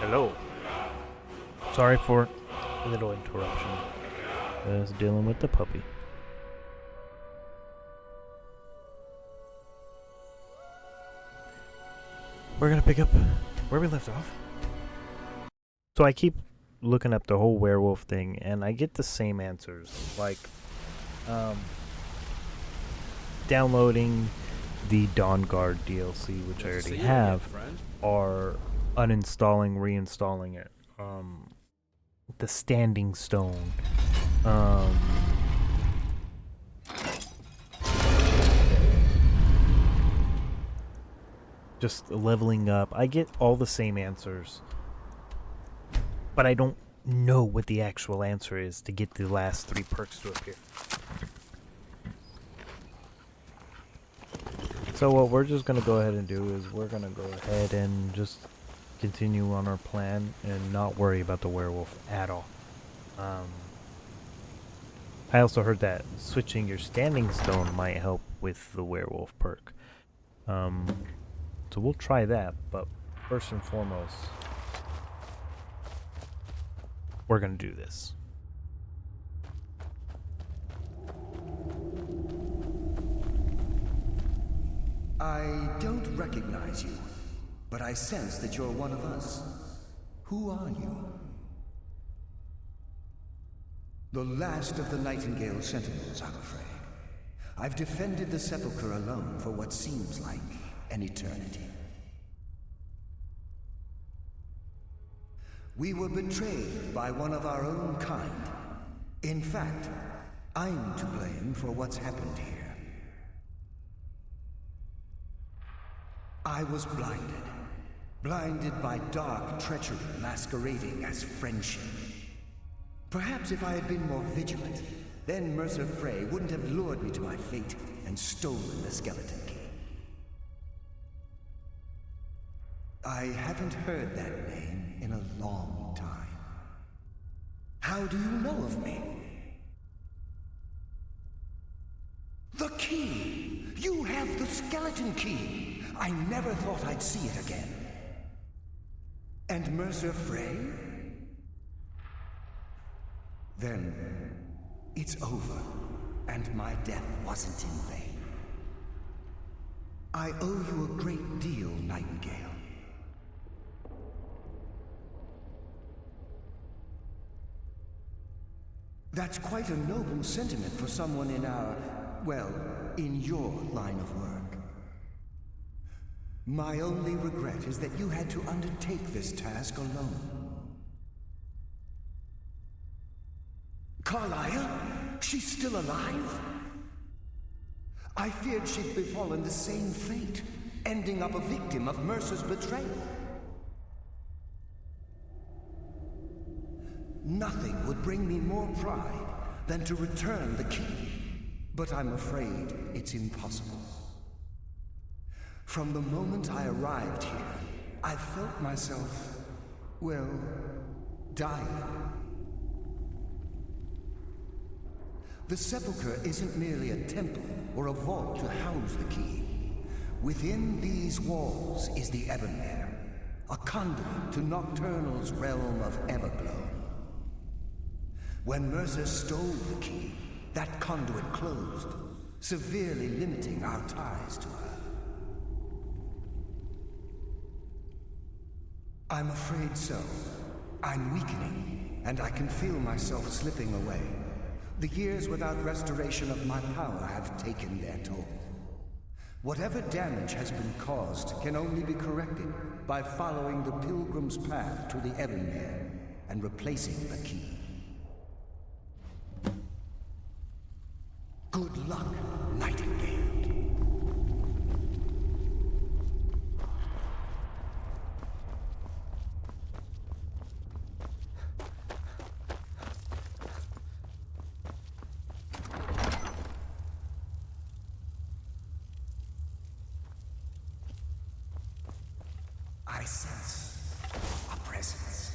Hello. Sorry for a little interruption. I was dealing with the puppy. We're gonna pick up where we left off. So I keep looking up the whole werewolf thing, and I get the same answers. Like, downloading the Dawn Guard DLC, which I already have, or uninstalling, reinstalling it. The Standing Stone. Just leveling up. I get all the same answers, but I don't know what the actual answer is to get the last 3 perks to appear. So what we're just going to go ahead and do is we're going to go ahead and just continue on our plan and not worry about the werewolf at all. I also heard that switching your Standing Stone might help with the werewolf perk. So we'll try that, but first and foremost, we're going to do this. I don't recognize you, but I sense that you're one of us. Who are you? The last of the Nightingale Sentinels, I'm afraid. I've defended the Sepulchre alone for what seems like an eternity. We were betrayed by one of our own kind. In fact, I'm to blame for what's happened here. I was blinded by dark treachery masquerading as friendship. Perhaps if I had been more vigilant, then Mercer Frey wouldn't have lured me to my fate and stolen the skeleton key. I haven't heard that name in a long time. How do you know of me? The key! You have the skeleton key! I never thought I'd see it again. And Mercer Frey? Then, it's over, and my death wasn't in vain. I owe you a great deal, Nightingale. That's quite a noble sentiment for someone in our, well, in your line of work. My only regret is that you had to undertake this task alone. Carlisle? She's still alive? I feared she'd befallen the same fate, ending up a victim of Mercer's betrayal. Nothing would bring me more pride than to return the key, but I'm afraid it's impossible. From the moment I arrived here, I felt myself, well, dying. The Sepulchre isn't merely a temple or a vault to house the key. Within these walls is the Ebonmere, a conduit to Nocturnal's realm of Everglow. When Mercer stole the key, that conduit closed, severely limiting our ties to her. I'm afraid so. I'm weakening, and I can feel myself slipping away. The years without restoration of my power have taken their toll. Whatever damage has been caused can only be corrected by following the Pilgrim's path to the Ebonmere and replacing the key. Good luck, Nightingale. I sense a presence.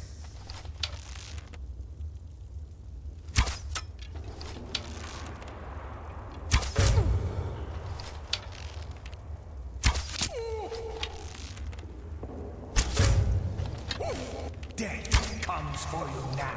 Death comes for you now.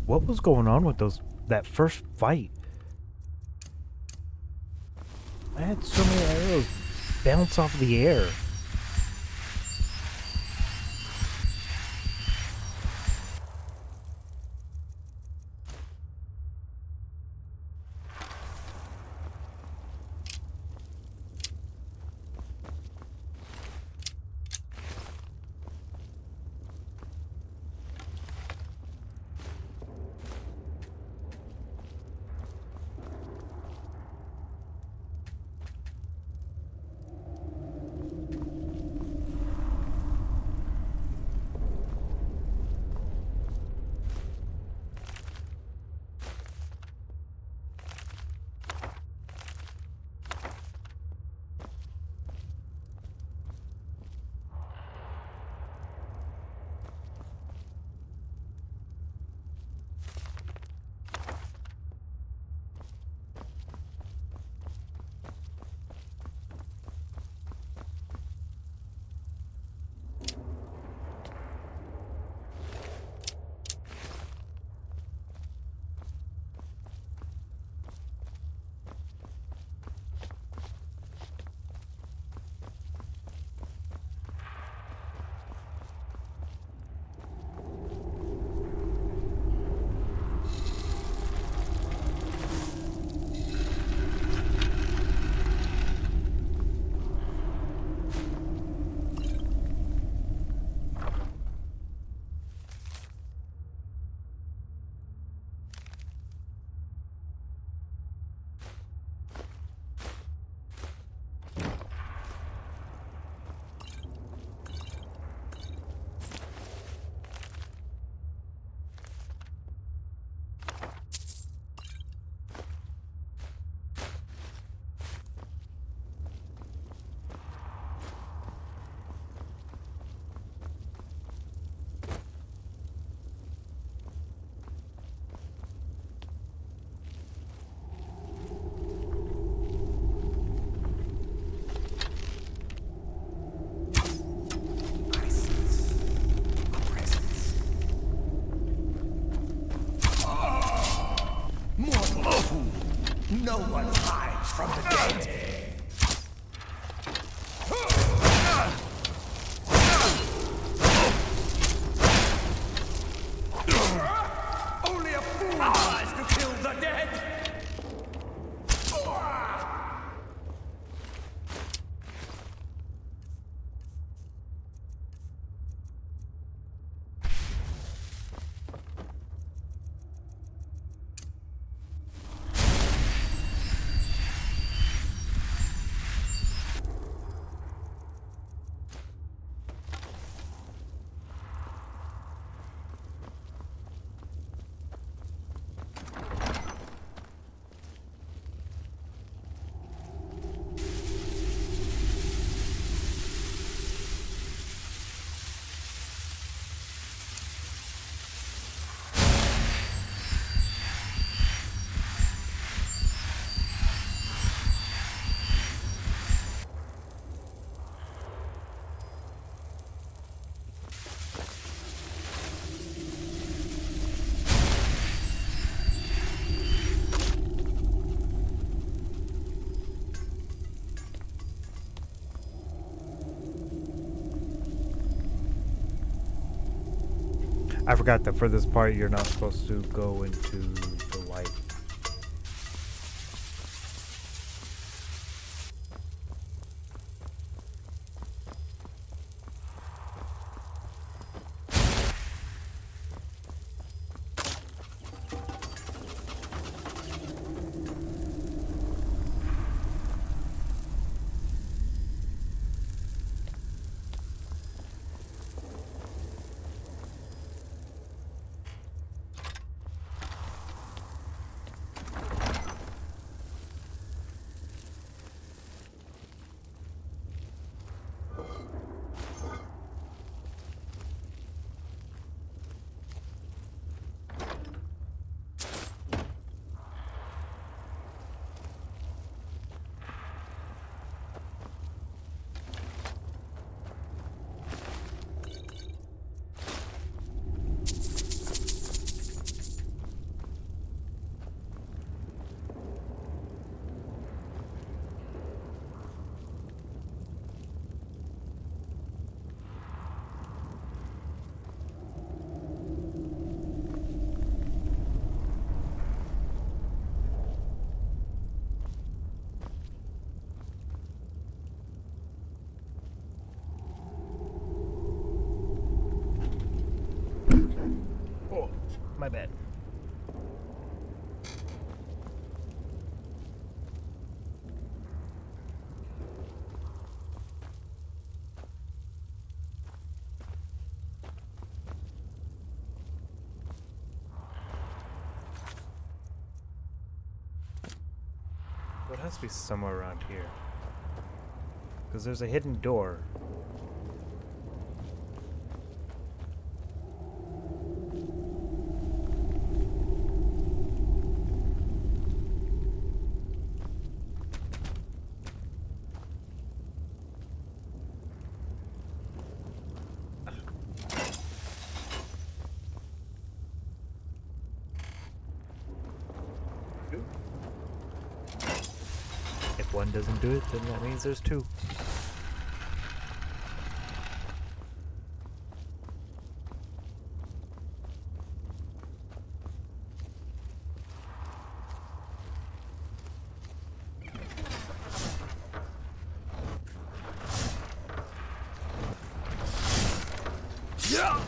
What was going on with that first fight? I had so many arrows bounce off the air. No one hides from the dead. Only a fool tries to kill the dead. I forgot that for this part you're not supposed to go into the light. my bad. It has to be somewhere around here. Because there's a hidden door. If one doesn't do it, then that means there's two. Yeah!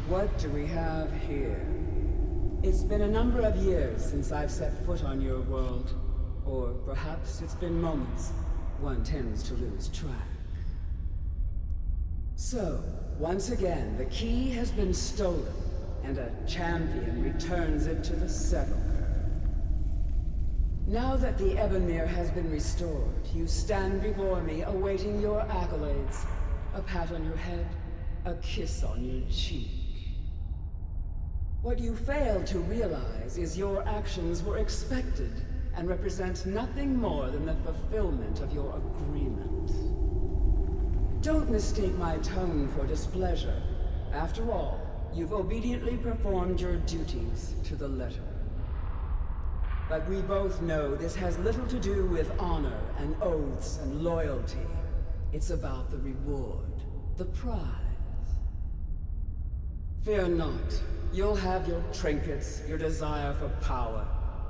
What do we have here? It's been a number of years since I've set foot on your world. Or perhaps it's been moments. One tends to lose track. So, once again, the key has been stolen, and a champion returns it to the sepulchre. Now that the Ebonmere has been restored, you stand before me awaiting your accolades. A pat on your head, a kiss on your cheek. What you fail to realize is your actions were expected and represent nothing more than the fulfillment of your agreement. Don't mistake my tone for displeasure. After all, you've obediently performed your duties to the letter. But we both know this has little to do with honor and oaths and loyalty. It's about the reward, the prize. Fear not. You'll have your trinkets, your desire for power,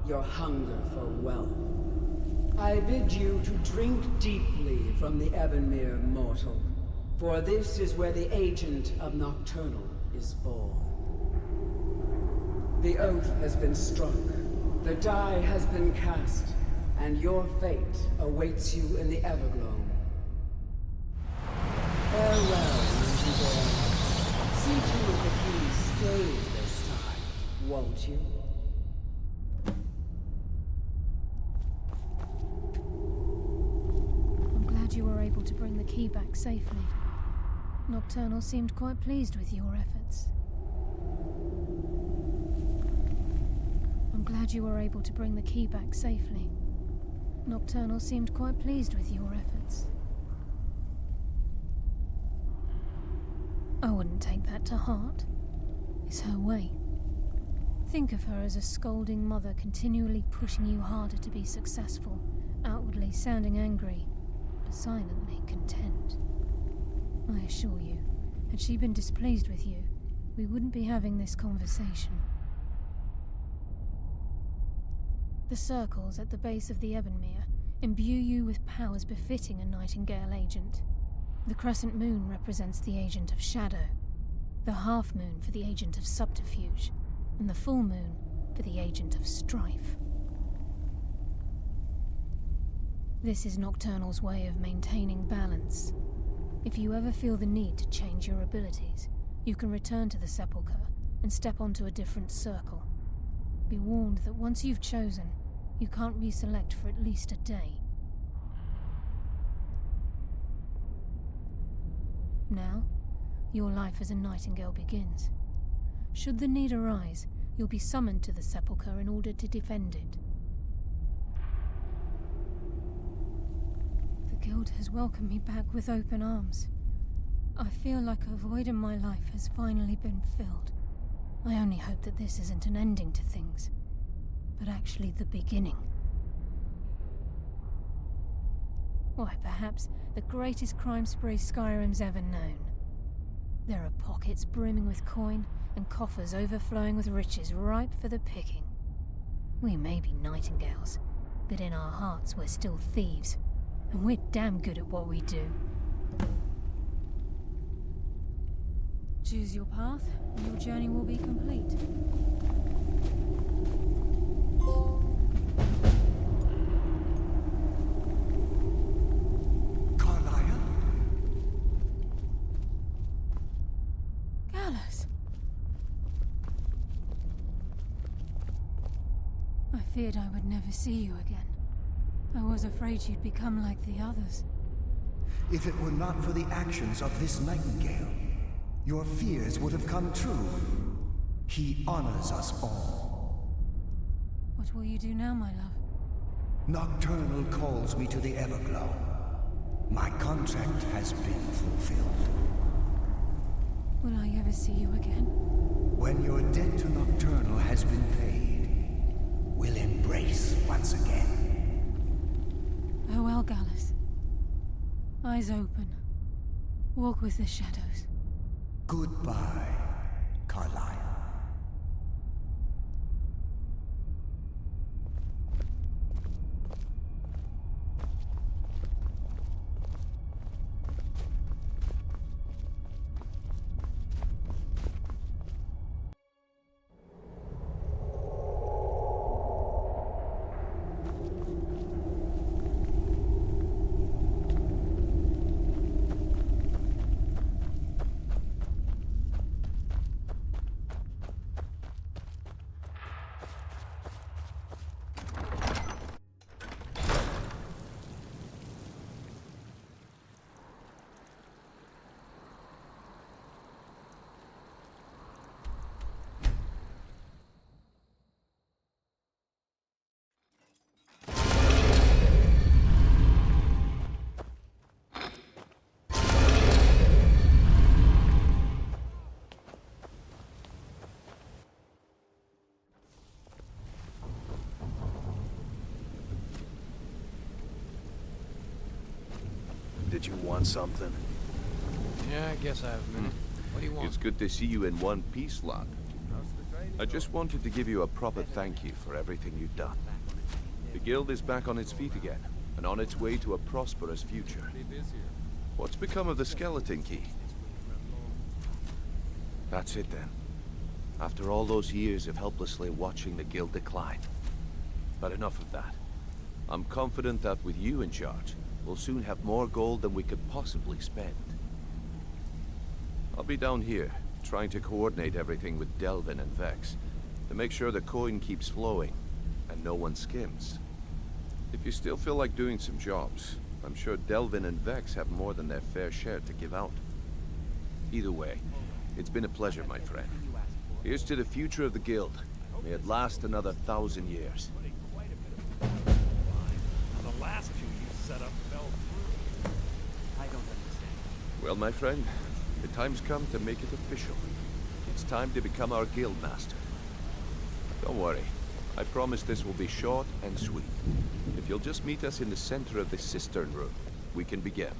your hunger for wealth. I bid you to drink deeply from the Ebonmere mortal, for this is where the agent of Nocturnal is born. The oath has been struck, the die has been cast, and your fate awaits you in the Everglow. Farewell, Mountain. See to it the key stays this time, won't you? I'm glad you were able to bring the key back safely. Nocturnal seemed quite pleased with your efforts. I'm glad you were able to bring the key back safely. Nocturnal seemed quite pleased with your efforts. I wouldn't take that to heart. It's her way. Think of her as a scolding mother continually pushing you harder to be successful, outwardly sounding angry, but silently content. I assure you, had she been displeased with you, we wouldn't be having this conversation. The circles at the base of the Ebonmere imbue you with powers befitting a Nightingale agent. The crescent moon represents the agent of shadow, the half moon for the agent of subterfuge, and the full moon for the agent of strife. This is Nocturnal's way of maintaining balance. If you ever feel the need to change your abilities, you can return to the Sepulchre and step onto a different circle. Be warned that once you've chosen, you can't reselect for at least a day. Now, your life as a Nightingale begins. Should the need arise, you'll be summoned to the Sepulchre in order to defend it. The Guild has welcomed me back with open arms. I feel like a void in my life has finally been filled. I only hope that this isn't an ending to things, but actually the beginning. Why, perhaps the greatest crime spree Skyrim's ever known. There are pockets brimming with coin and coffers overflowing with riches ripe for the picking. We may be Nightingales, but in our hearts we're still thieves, and we're damn good at what we do. Choose your path, and your journey will be complete. I feared I would never see you again. I was afraid you'd become like the others. If it were not for the actions of this Nightingale, your fears would have come true. He honors us all. What will you do now, my love? Nocturnal calls me to the Everglow. My contract has been fulfilled. Will I ever see you again? When your debt to Nocturnal has been paid, we'll embrace once again. Farewell, Gallus. Eyes open. Walk with the shadows. Goodbye, Carlyle. Did you want something? Yeah, I guess I have a minute. What do you want? It's good to see you in one piece, lad. I just wanted to give you a proper thank you for everything you've done. The guild is back on its feet again, and on its way to a prosperous future. What's become of the skeleton key? That's it then. After all those years of helplessly watching the guild decline. But enough of that. I'm confident that with you in charge, we'll soon have more gold than we could possibly spend. I'll be down here, trying to coordinate everything with Delvin and Vex, to make sure the coin keeps flowing, and no one skims. If you still feel like doing some jobs, I'm sure Delvin and Vex have more than their fair share to give out. Either way, it's been a pleasure, my friend. Here's to the future of the guild, May it last another 1,000 years. The last two you set up fell through. I don't understand. Well, my friend, the time's come to make it official. It's time to become our guild master. Don't worry. I promise this will be short and sweet. If you'll just meet us in the center of this cistern room, we can begin.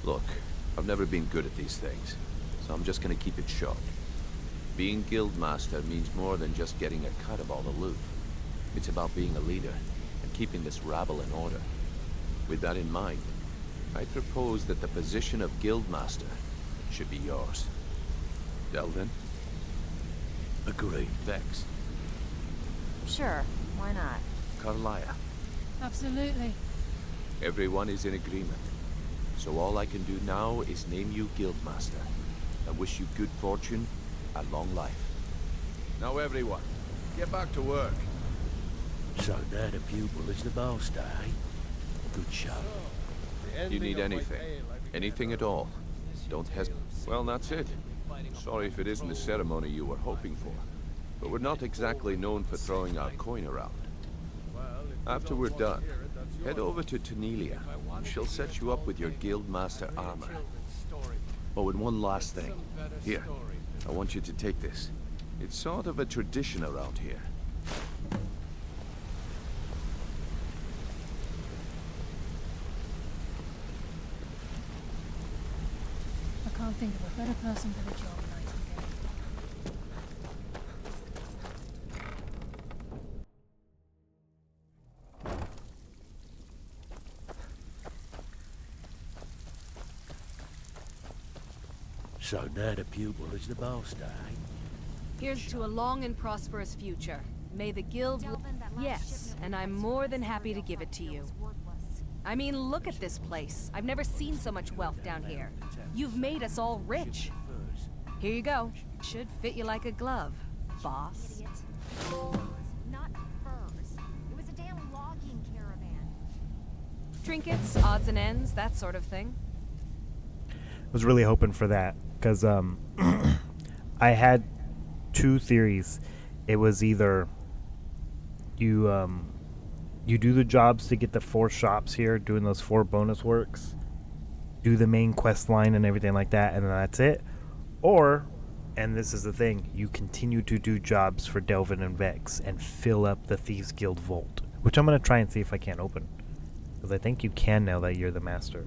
Look, I've never been good at these things, so I'm just gonna keep it short. Being guildmaster means more than just getting a cut of all the loot. It's about being a leader and keeping this rabble in order. With that in mind, I propose that the position of guildmaster should be yours. Delvin? Agreed. Vex? Sure, why not? Carlia? Absolutely. Everyone is in agreement. So all I can do now is name you guildmaster. I wish you good fortune and long life. Now everyone, get back to work. So now the pupil is the master, eh? Good show. You need anything, anything at all, don't hesitate. Well, that's it. Sorry if it isn't the ceremony you were hoping for, but we're not exactly known for throwing our coin around. After we're done, head over to Tanelia. She'll set you up with your guildmaster armor. Oh, and one last thing. Here, I want you to take this. It's sort of a tradition around here. I can't think of a better person for the job, Nightingale. So now the pupil is the master, eh? Here's to a long and prosperous future. May the guild... Yes, and I'm more than happy to give it to you. I mean, look at this place. I've never seen so much wealth down here. You've made us all rich. Here you go. Should fit you like a glove, boss. Not furs. It was a damn logging caravan. Trinkets, odds and ends, that sort of thing. I was really hoping for that because I had two theories. It was either you do the jobs to get the 4 shops here, doing those 4 bonus works, do the main quest line and everything like that, and then that's it. Or, and this is the thing, you continue to do jobs for Delvin and Vex and fill up the Thieves Guild vault, which I'm going to try and see if I can open, because I think you can now that you're the master.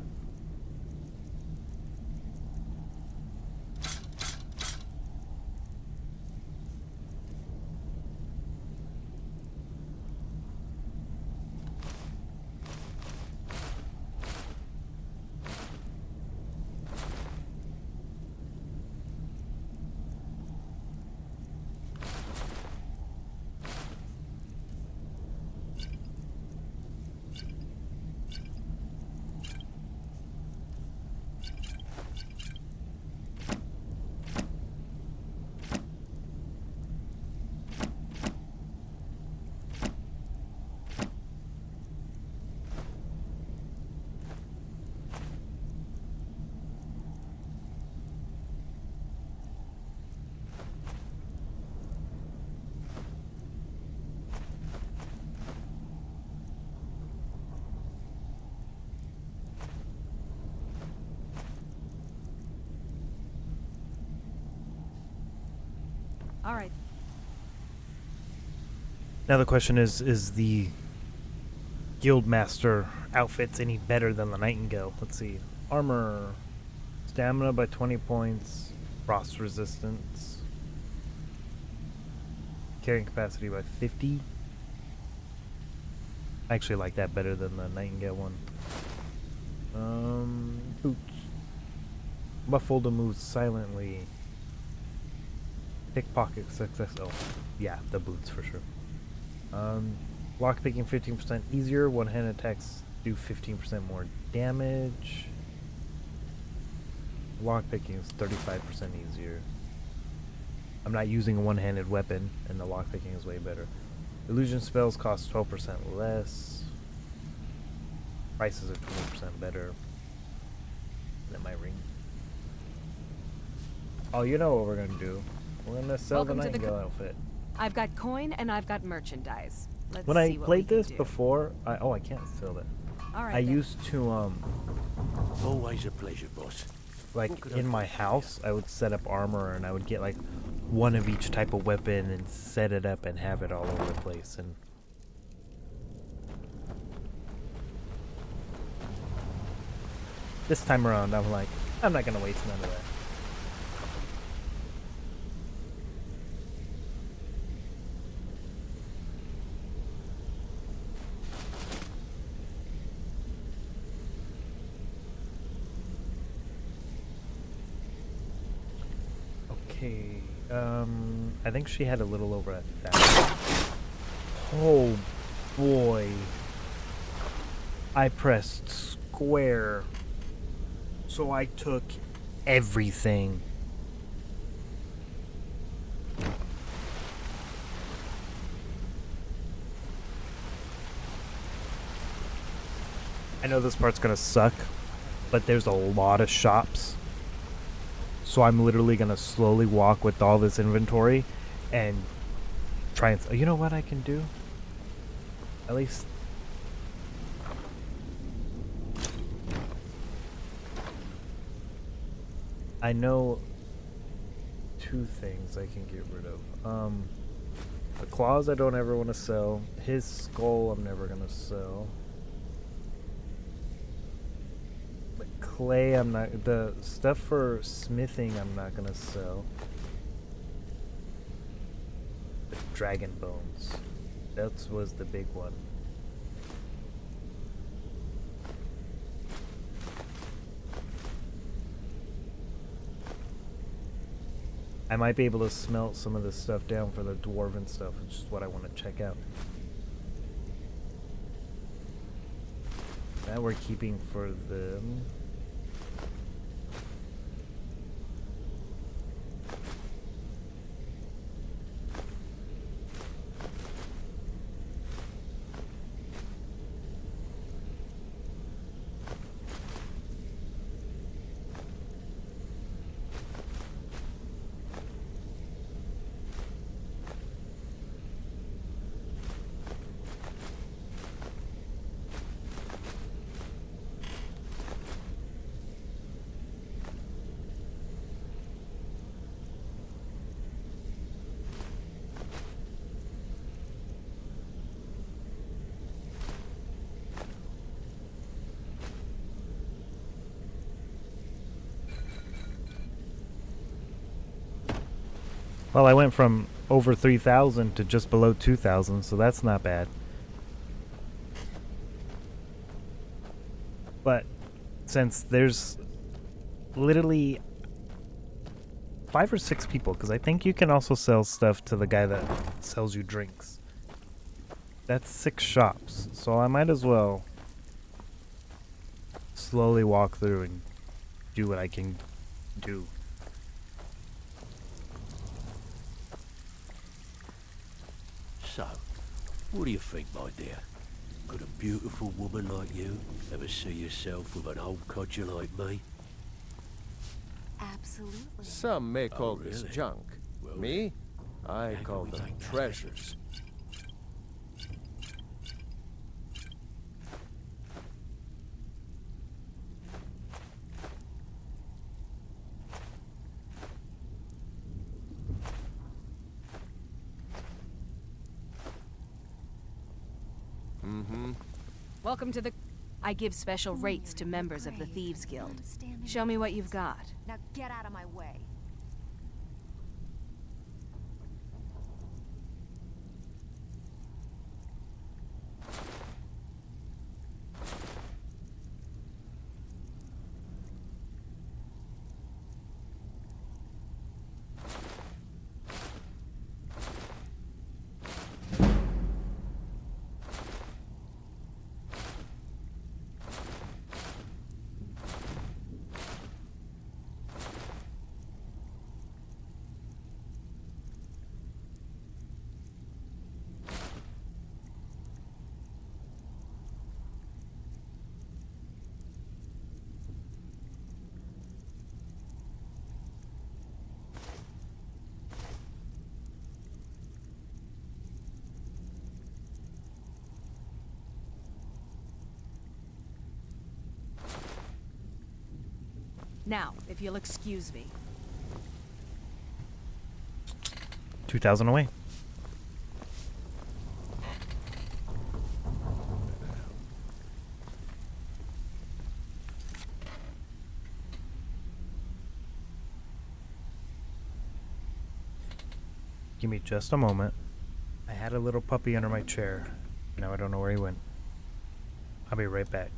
All right. Now the question is the Guildmaster outfits any better than the Nightingale? Let's see. Armor. Stamina by 20 points. Frost resistance. Carrying capacity by 50. I actually like that better than the Nightingale one. Boots. Muffled to move silently. Pickpocket success. Oh, yeah, the boots for sure. Lockpicking 15% easier. One-hand attacks do 15% more damage. Lockpicking is 35% easier. I'm not using a one-handed weapon, and the lockpicking is way better. Illusion spells cost 12% less. Prices are 20% better. That my ring. Oh, you know what we're gonna do? We're gonna sell Welcome the to the Nightingale outfit. I've got coin and I've got merchandise. Let's When see I what played we can this do. before, I can't sell that. All right, I then. used to Always a pleasure, boss. like in my house, I would set up armor and I would get like one of each type of weapon and set it up and have it all over the place. And this time around, I'm like, I'm not gonna waste none of that. Okay, I think she had a little over 1,000. Oh boy. I pressed square. So I took everything. I know this part's gonna suck, but there's a lot of shops. So I'm literally gonna slowly walk with all this inventory and try and... You know what I can do? At least... I know two things I can get rid of. The claws I don't ever want to sell. His skull I'm never gonna sell. The clay I'm not... The stuff for smithing I'm not gonna sell. The dragon bones. That was the big one. I might be able to smelt some of this stuff down for the dwarven stuff, which is what I want to check out. That we're keeping for them. Well, I went from over 3,000 to just below 2,000, so that's not bad. But since there's literally 5 or 6 people, because I think you can also sell stuff to the guy that sells you drinks. That's 6 shops, so I might as well slowly walk through and do what I can do. So, what do you think, my dear? Could a beautiful woman like you ever see yourself with an old codger like me? Absolutely. Some may call this really? junk. Well, Me? I how call can we them take that treasures. Welcome to the... I give special rates to members of the Thieves Guild. Show me what you've got. Now get out of my way. Now, if you'll excuse me. 2,000 away. Give me just a moment. I had a little puppy under my chair. Now I don't know where he went. I'll be right back.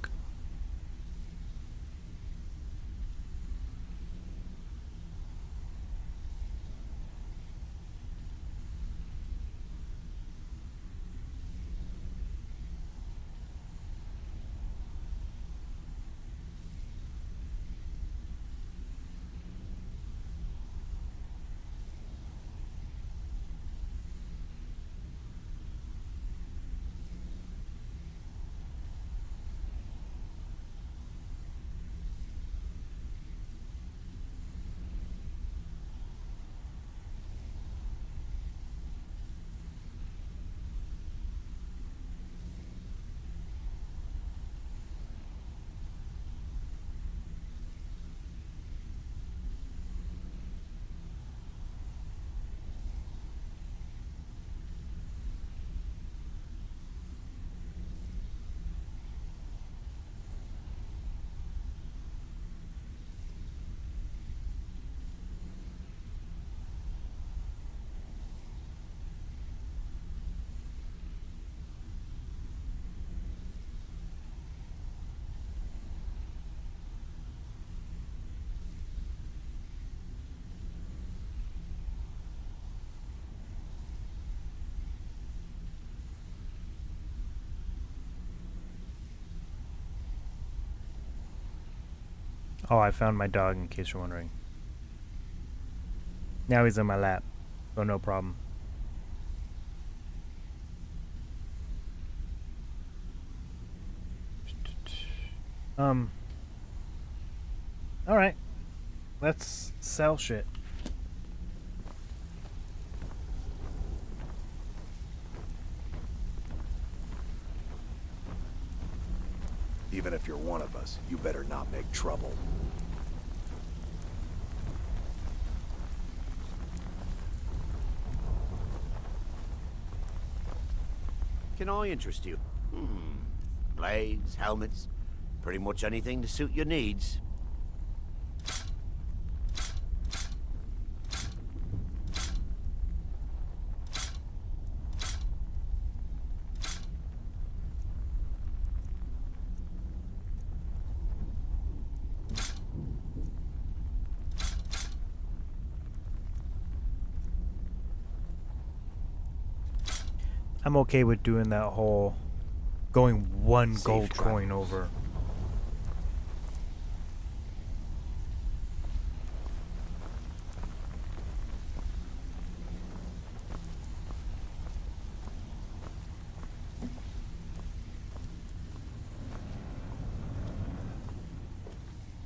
Oh, I found my dog, in case you're wondering. Now he's in my lap, so no problem. Alright. Let's sell shit. Even if you're one of us, you better not make trouble. Can I interest you? Blades, helmets, pretty much anything to suit your needs. I'm okay with doing that whole going one Safe gold coin travels. over.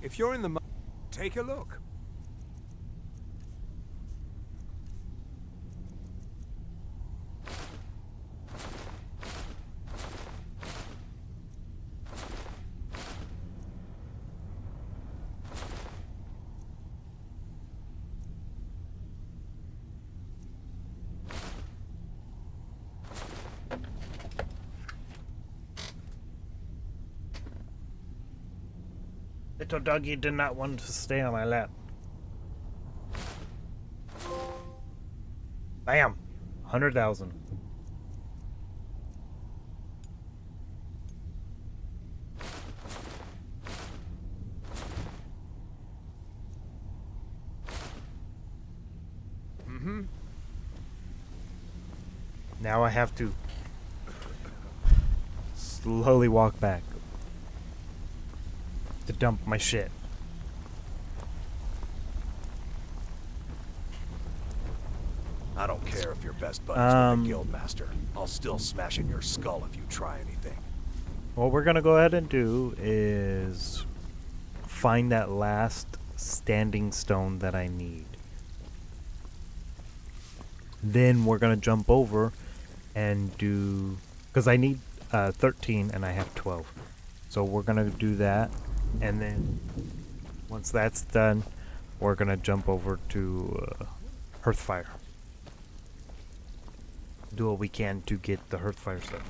If you're in the take a look. Little doggy did not want to stay on my lap. Bam! 100,000. Now I have to slowly walk back to dump my shit. I don't care if you're best buddies with the guildmaster. I'll still smash in your skull if you try anything. What we're gonna go ahead and do is find that last standing stone that I need. Then we're gonna jump over and do, because I need 13 and I have 12. So we're gonna do that, and then Once that's done, we're gonna jump over to Hearthfire. Do what we can to get the Hearthfire stuff.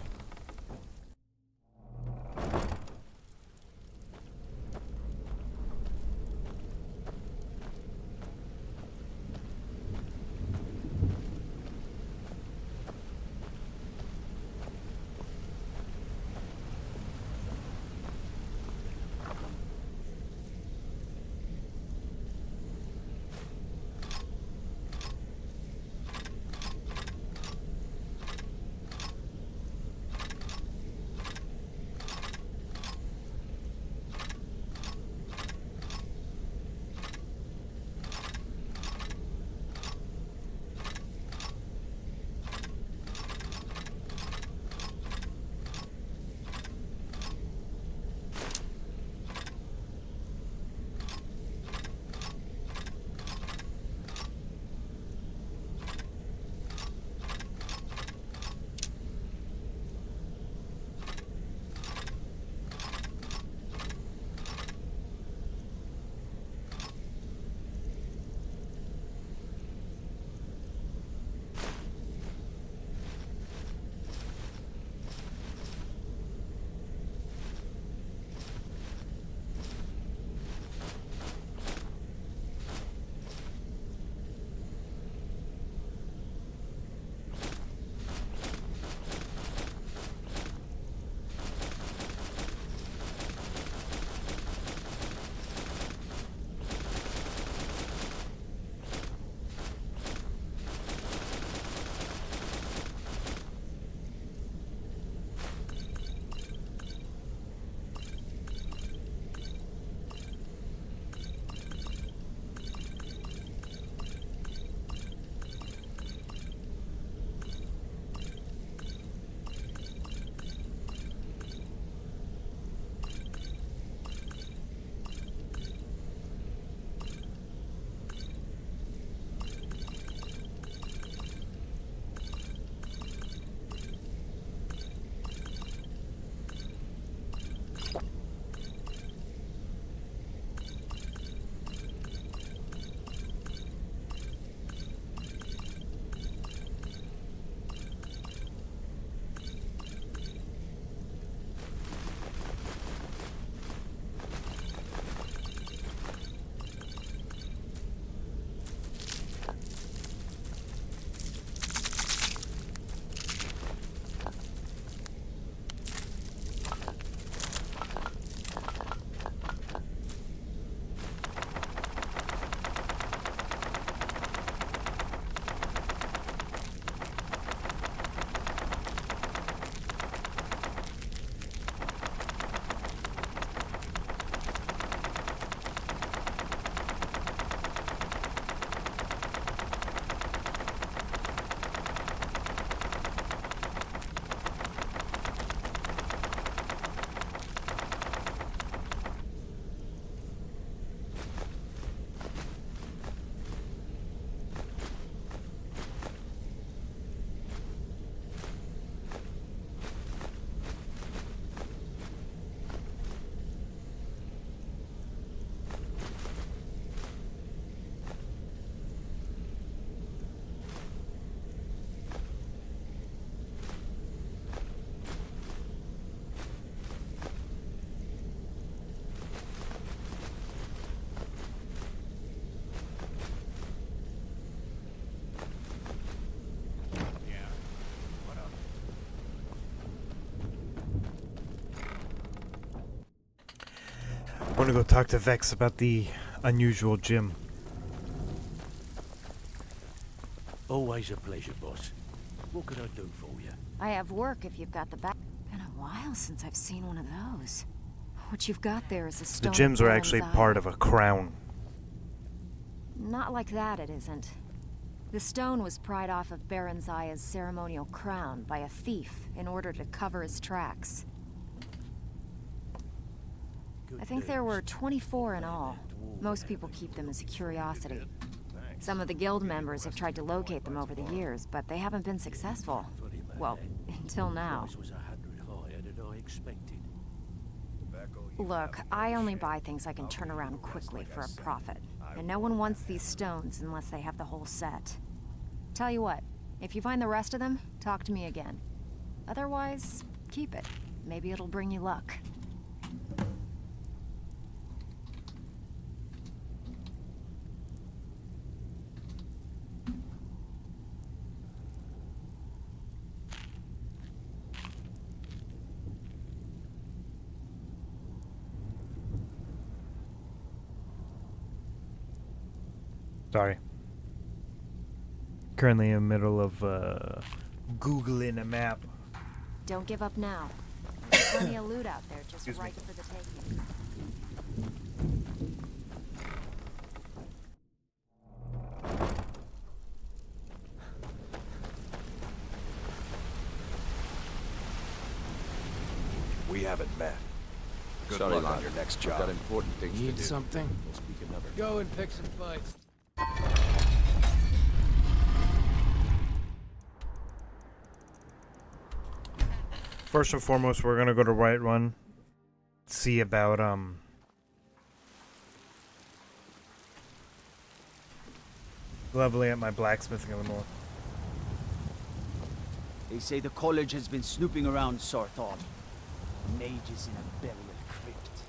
I want to go talk to Vex about the unusual gym. Always a pleasure, boss. What can I do for you? I have work if you've got the back. Been a while since I've seen one of those. What you've got there is a The stone. gyms are actually part of a crown. Not like that, it isn't. The stone was pried off of Baron Zaya's ceremonial crown by a thief in order to cover his tracks. I think there were 24 in all. Most people keep them as a curiosity. Some of the guild members have tried to locate them over the years, but they haven't been successful. Well, until now. Look, I only buy things I can turn around quickly for a profit. And no one wants these stones unless they have the whole set. Tell you what, if you find the rest of them, talk to me again. Otherwise, keep it. Maybe it'll bring you luck. Sorry. Currently in the middle of Googling a map. Don't give up now. There's plenty of loot out there just right for the taking. We haven't met. Good Sorry, luck on lad. your next I've job. got important things to Need do. something? We'll speak another. Go and pick some fights. First and foremost, we're gonna go to Whiterun. See about leveling up my blacksmithing a little more. They say the college has been snooping around Sarthal. Mages in a burial crypt.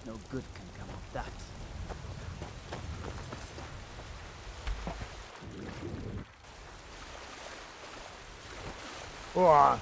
No good can come of that. Whoa.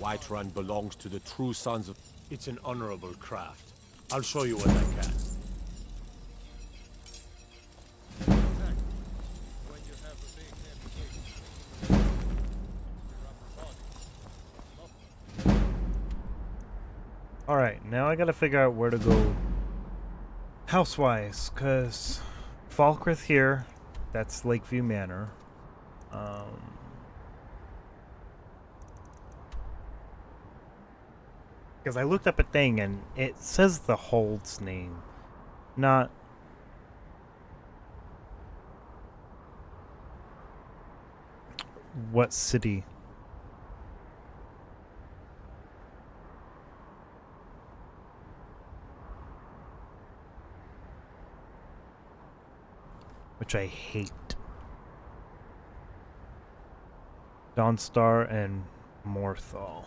Whiterun belongs to the true sons of... It's an honorable craft. I'll show you what I can. Alright, now I gotta figure out where to go house-wise, because Falkirth here, that's Lakeview Manor. Because I looked up a thing and it says the Hold's name, not what city. Which I hate. Dawnstar and Morthal.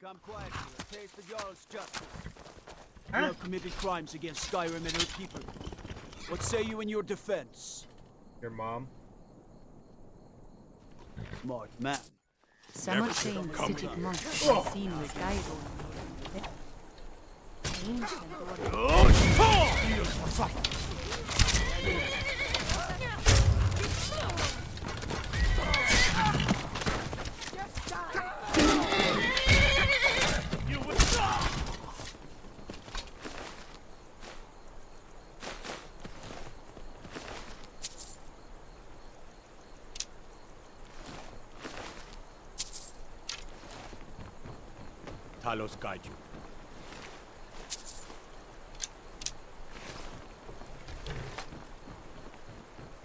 Come quietly and taste the Jarl's justice. You have committed crimes against Skyrim and her people. What say you in your defense? Your mom? Smart man. Some would say the city monks have seen the Skyrim. Talos guide you.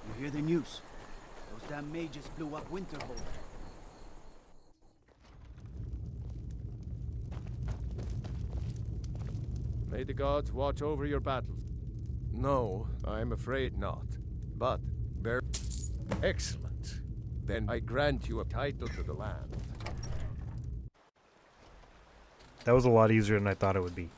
You hear the news? Those damn mages blew up Winterhold. May the gods watch over your battles. No, I'm afraid not. But, excellent. Then I grant you a title to the land. That was a lot easier than I thought it would be.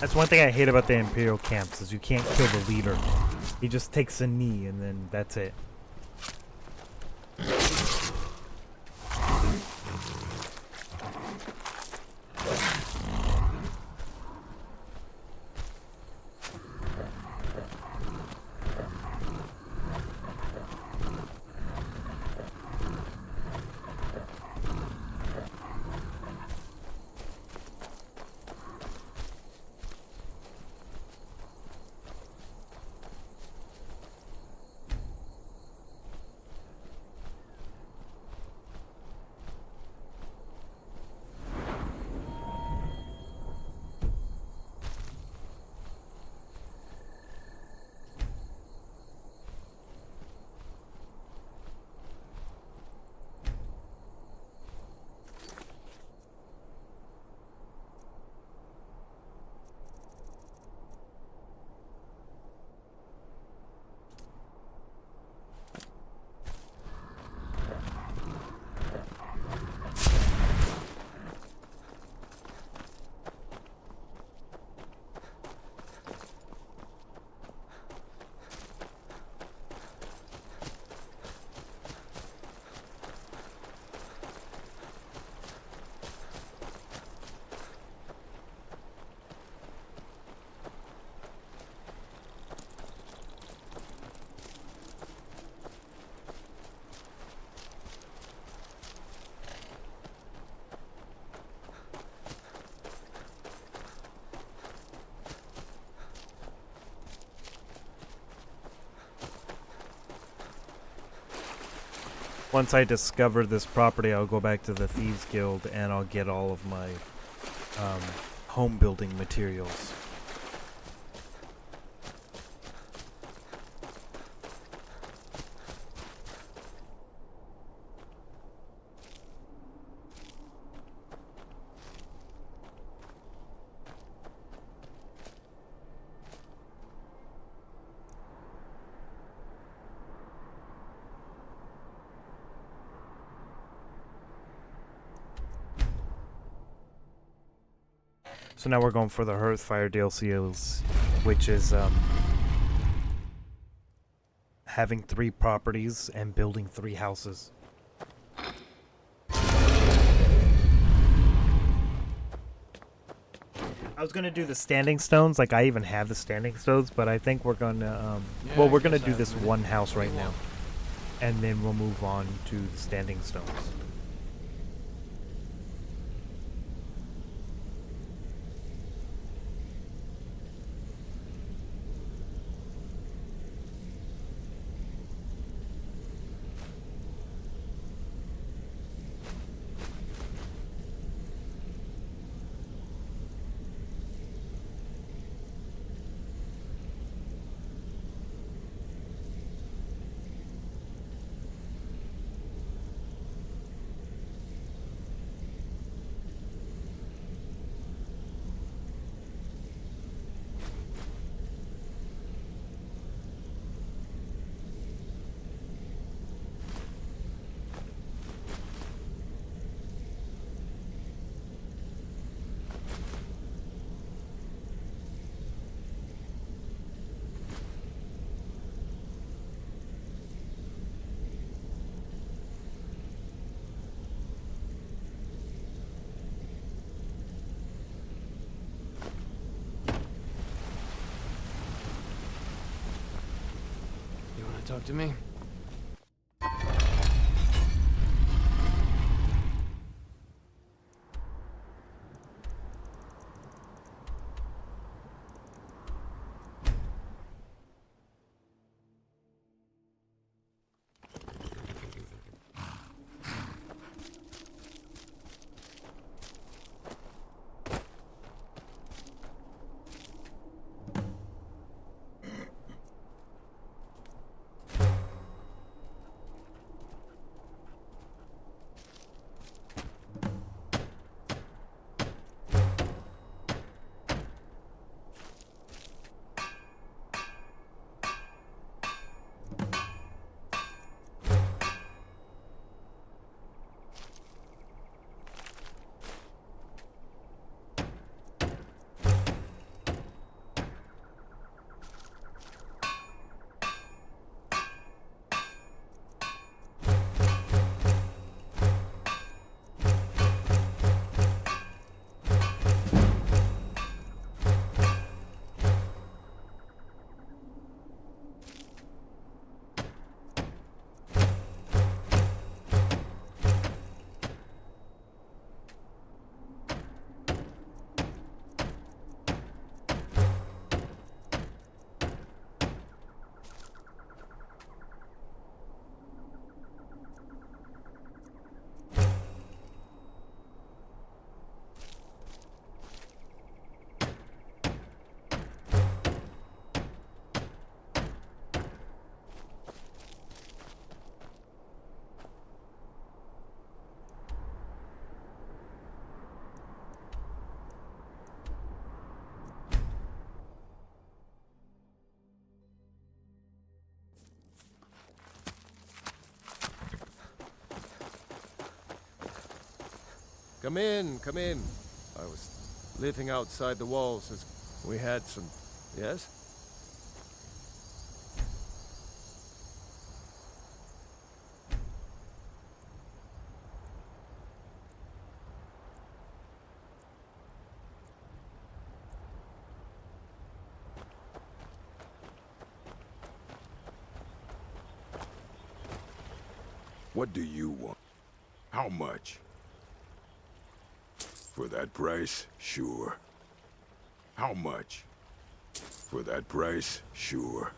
That's one thing I hate about the Imperial camps is you can't kill the leader. He just takes a knee and then that's it. Once I discover this property, I'll go back to the Thieves Guild and I'll get all of my home building materials. So now we're going for the Hearthfire DLCs, which is having 3 properties and building 3 houses. I was gonna do the standing stones, like I even have the standing stones, but I think we're gonna well, we're gonna do this one house right now, and then we'll move on to the standing stones. Talk to me. Come in, come in. I was living outside the walls as we had some... Yes? What do you want? How much? For that price, sure. How much? For that price, sure.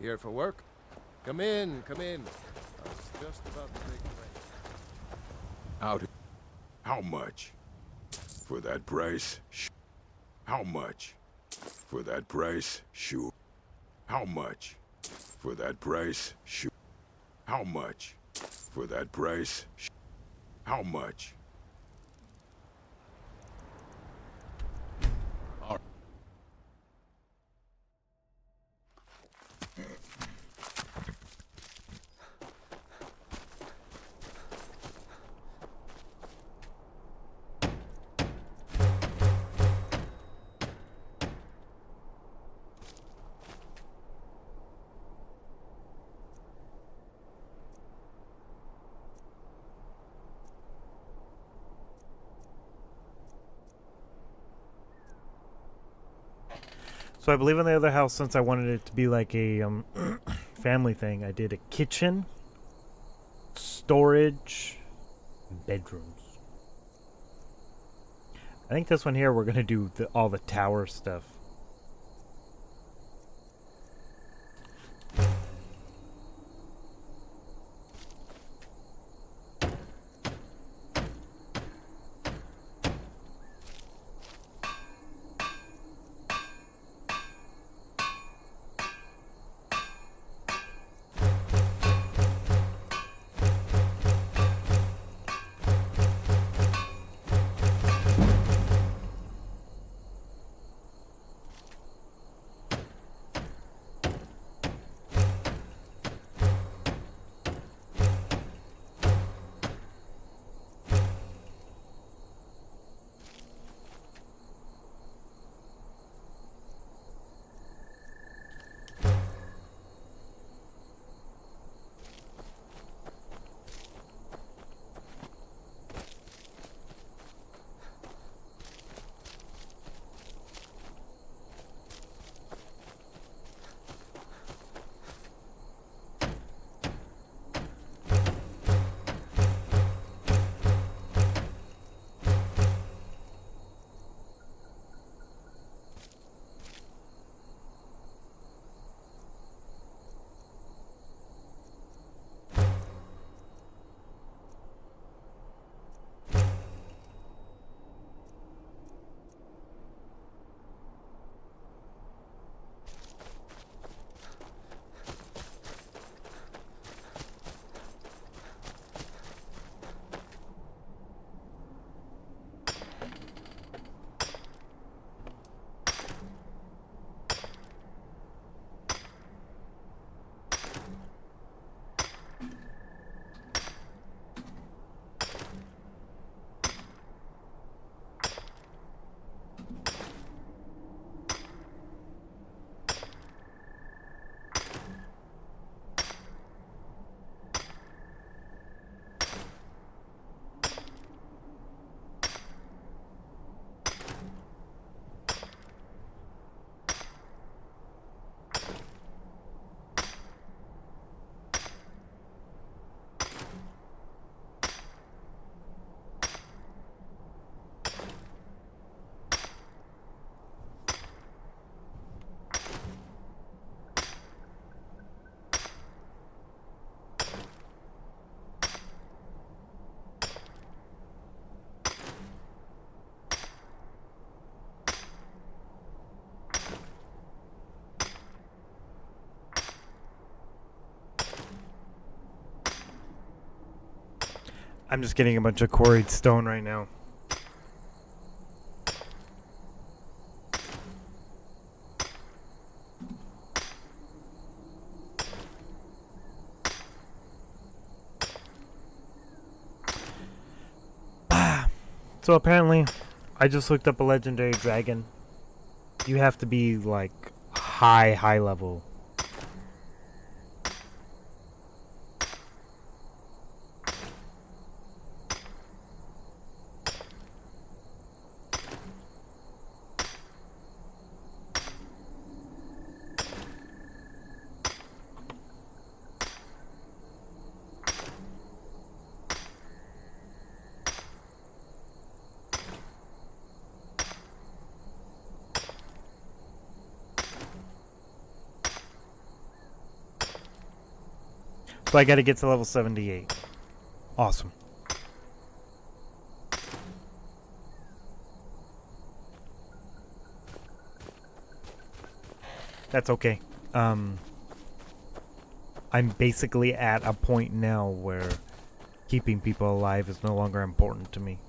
Here for work? Come in, come in. I was just about to make a break. Out. How much? For that price, how much? For that price, sure. How much? For that price, sure. How much? For that price, how much? So I believe in the other house, since I wanted it to be like a family thing, I did a kitchen, storage, bedrooms. I think this one here we're going to do all the tower stuff. I'm just getting a bunch of quarried stone right now. So apparently, I just looked up a legendary dragon. You have to be like high level. So I gotta get to level 78. Awesome. That's okay. I'm basically at a point now where keeping people alive is no longer important to me.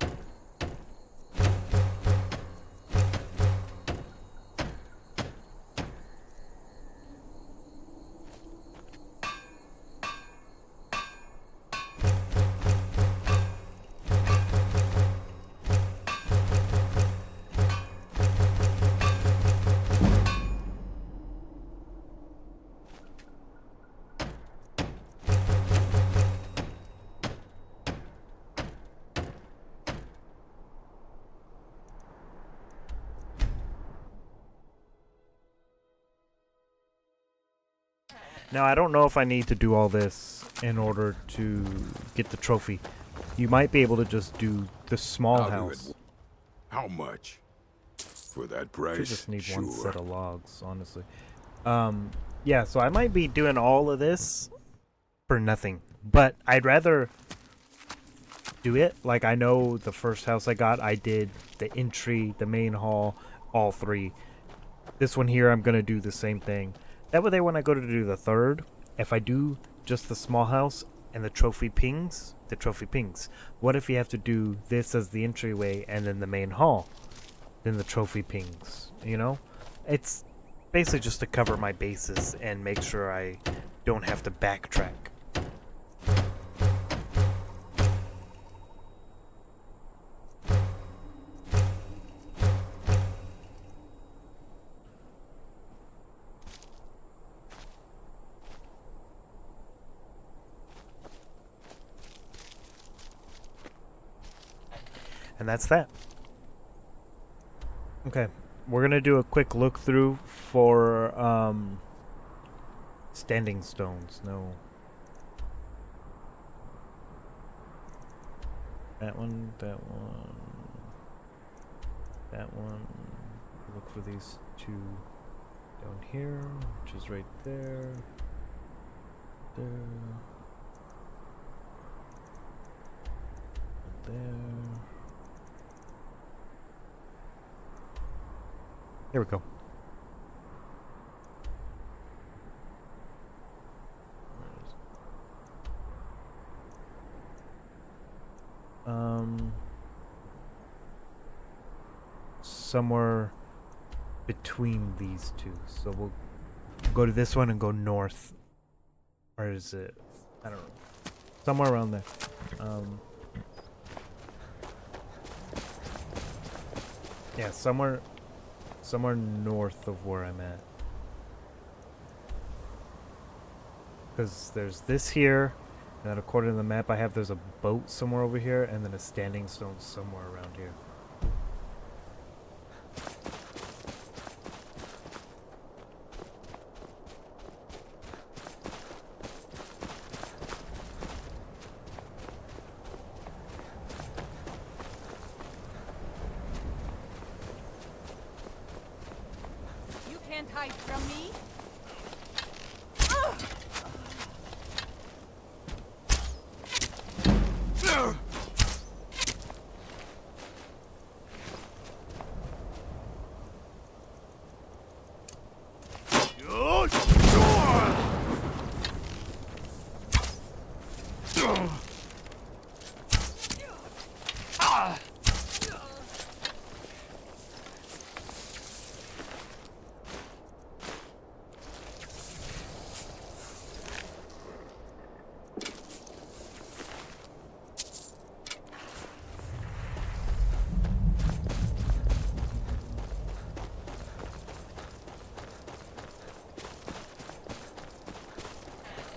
Now, I don't know if I need to do all this in order to get the trophy. You might be able to just do the small house. How much? For that price? You just need sure. one set of logs, honestly. Yeah, so I might be doing all of this for nothing. But I'd rather do it. Like, I know the first house I got, I did the entry, the main hall, all three. This one here, I'm going to do the same thing. That way, when I go to do the third, if I do just the small house and the trophy pings, What if you have to do this as the entryway and then the main hall? Then the trophy pings, you know? It's basically just to cover my bases and make sure I don't have to backtrack. And that's that. Okay, we're gonna do a quick look through for standing stones. No. That one, that one, that one. Look for these two down here, which is right there. There. There. Here we go. Somewhere between these two. So we'll go to this one and go north. Or is it? I don't know. Somewhere around there. Yeah, somewhere north of where I'm at. Because there's this here, and then according to the map I have, there's a boat somewhere over here, and then a standing stone somewhere around here. Can't hide from me.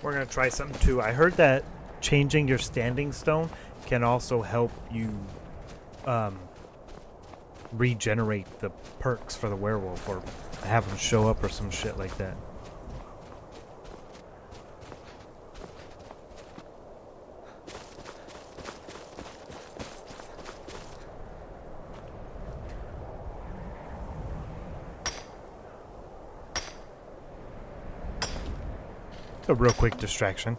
We're gonna try something too. I heard that changing your standing stone can also help you regenerate the perks for the werewolf, or have them show up or some shit like that. A real quick distraction.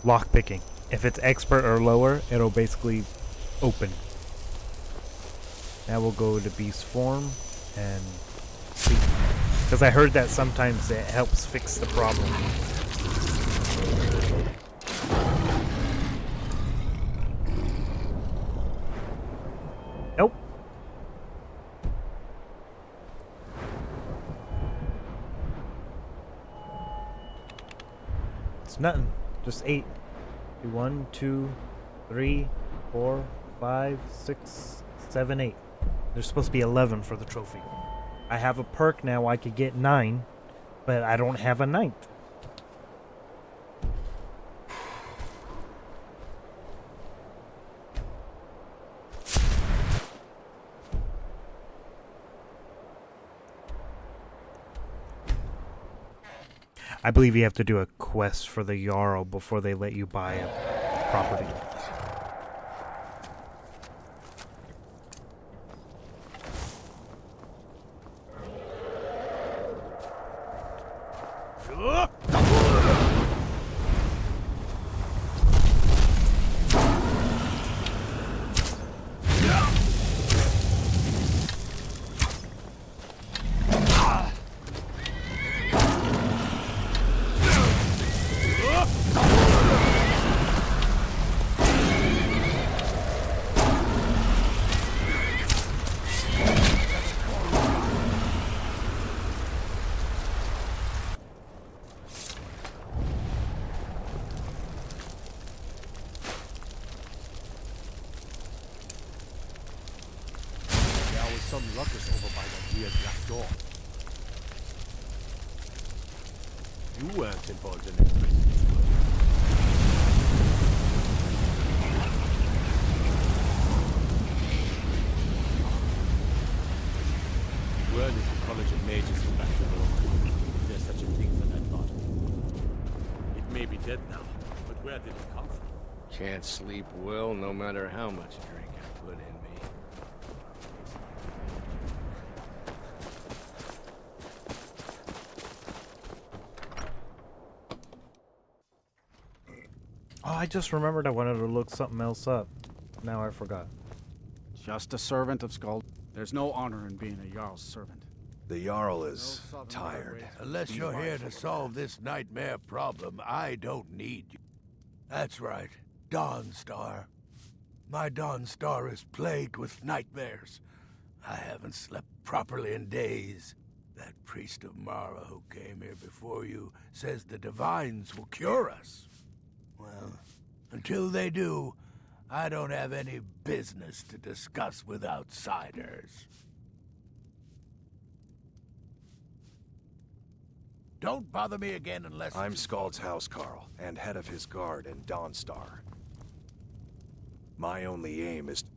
Lock picking. If it's expert or lower, it'll basically open. Now we'll go to beast form and see. Because I heard that sometimes it helps fix the problem. Nope. It's nothing. Just 8. 1, 2, 3, 4, 5, 6, 7, 8. There's supposed to be 11 for the trophy. I have a perk now. I could get 9, but I don't have a 9th. I believe you have to do a quest for the Jarl before they let you buy a property. Some ruckus over by that weird black door. You weren't involved in it. Word is the College of Mages is back to normal. If there's such a thing for that lot. It may be dead now, but where did it come from? Can't sleep well no matter how much drink I put in me. Oh, I just remembered I wanted to look something else up. Now I forgot. Just a servant of Skull. There's no honor in being a Jarl's servant. The Jarl is tired. Unless you're here to solve this nightmare problem, I don't need you. That's right, Dawnstar. My Dawnstar is plagued with nightmares. I haven't slept properly in days. That priest of Mara who came here before you says the divines will cure us. Well, until they do, I don't have any business to discuss with outsiders. Don't bother me again unless... I'm Skald's housecarl, and head of his guard in Dawnstar. My only aim is to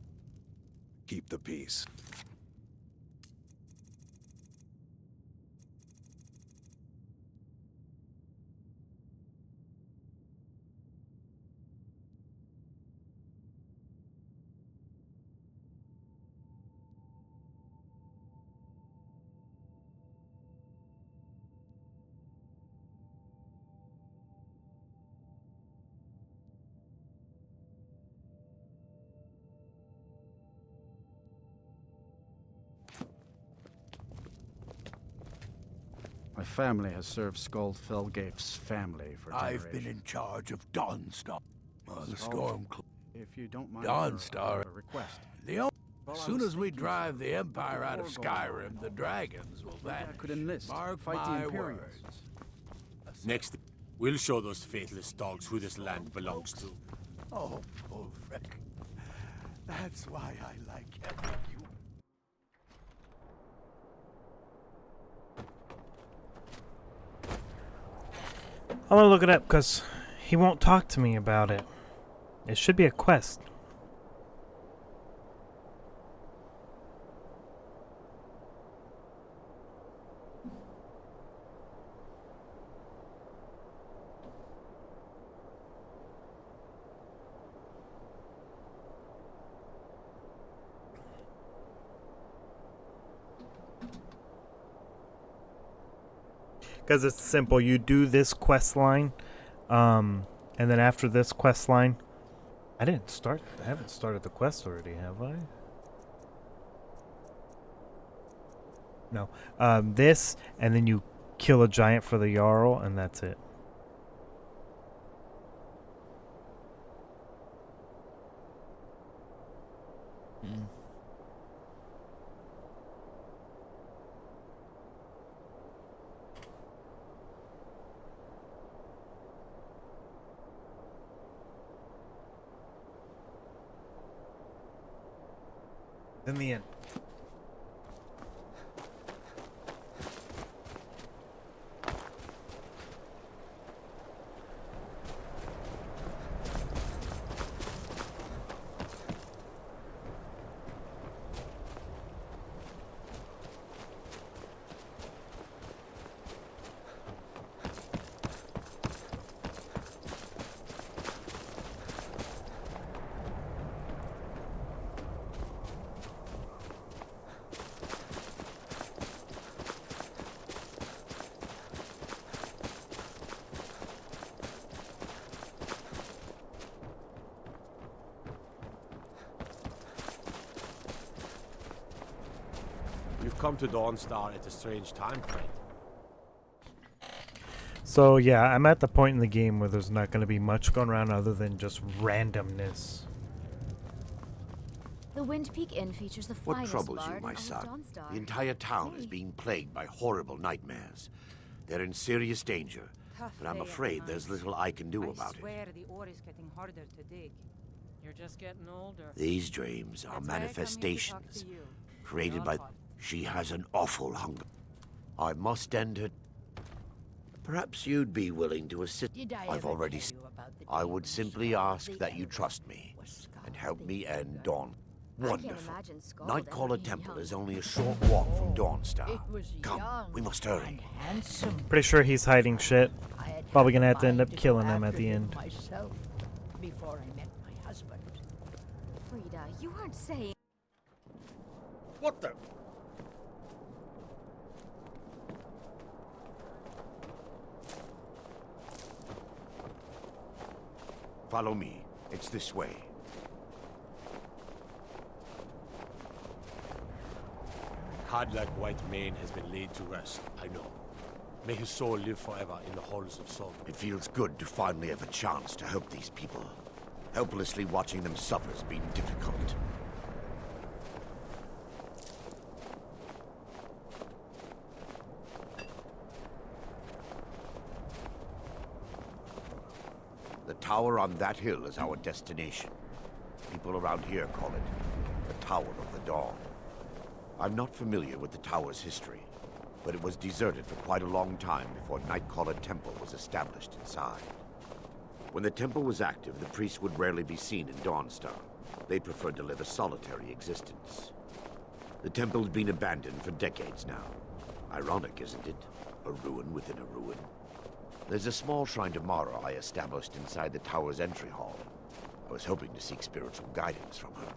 keep the peace. My family has served Skuld Felgaif's family for generations. I've been in charge of Dawnstar. The storm. If you don't mind, Dawnstar. I have a request. As soon as we drive the Empire out of Skyrim, the dragons will vanish. I could enlist, Mark fight the my Imperials. words. Next, we'll show those faithless dogs who this land belongs to. Oh, Ulfric. That's why I like having you. I'm gonna look it up because he won't talk to me about it. It should be a quest. Because it's simple. You do this quest line, and then after this quest line, I haven't started the quest already, have I? No. This, and then you kill a giant for the Jarl, and that's it. In the end. You've come to Dawnstar at a strange time, friend. So yeah, I'm at the point in the game where there's not going to be much going around other than just randomness. The Wind Peak Inn features the What finest troubles bard you, my in all of son? Dawnstar. The entire town is being plagued by horrible nightmares. They're in serious danger, but I'm afraid there's little I can do about it. I swear the ore is getting harder to dig. You're just getting older. These dreams are manifestations created by... She has an awful hunger. I must end her... Perhaps you'd be willing to assist. I've already... I would simply ask that you trust me and help me end Dawn. Wonderful. Nightcaller Temple is only a short walk from Dawnstar. Come, we must hurry. Pretty sure he's hiding shit. Probably gonna have to end up killing him at the end. Myself, before I met my husband. Frida, you aren't saying... What the... Follow me. It's this way. Hard-like white mane has been laid to rest, I know. May his soul live forever in the halls of Salt. It feels good to finally have a chance to help these people. Helplessly watching them suffer has been difficult. The tower on that hill is our destination. People around here call it the Tower of the Dawn. I'm not familiar with the tower's history, but it was deserted for quite a long time before Nightcaller Temple was established inside. When the temple was active, the priests would rarely be seen in Dawnstar. They preferred to live a solitary existence. The temple's been abandoned for decades now. Ironic, isn't it? A ruin within a ruin. There's a small shrine to Mara I established inside the tower's entry hall. I was hoping to seek spiritual guidance from her.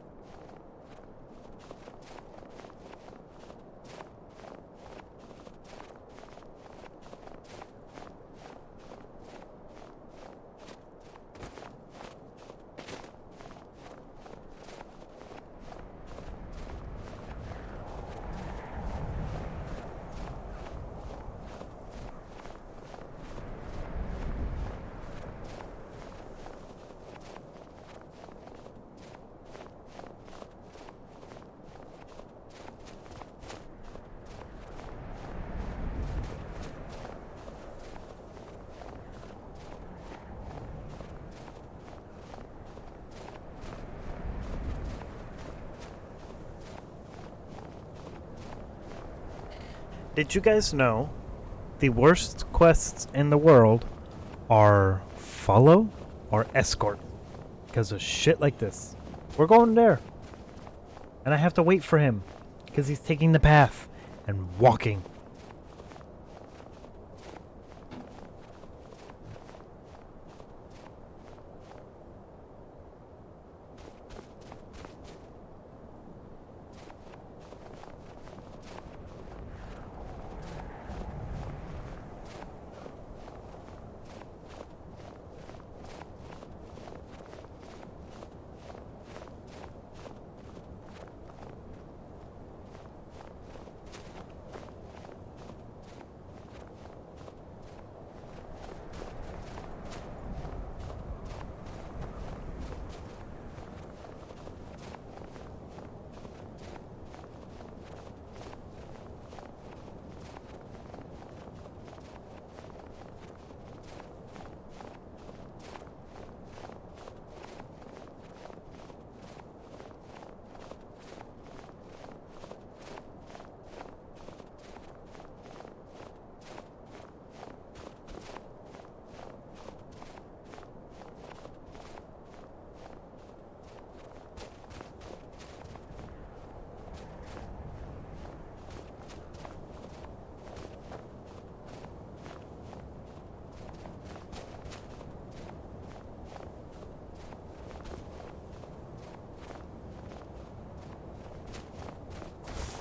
Did you guys know the worst quests in the world are follow or escort? Because of shit like this. We're going there. And I have to wait for him. Because he's taking the path and walking.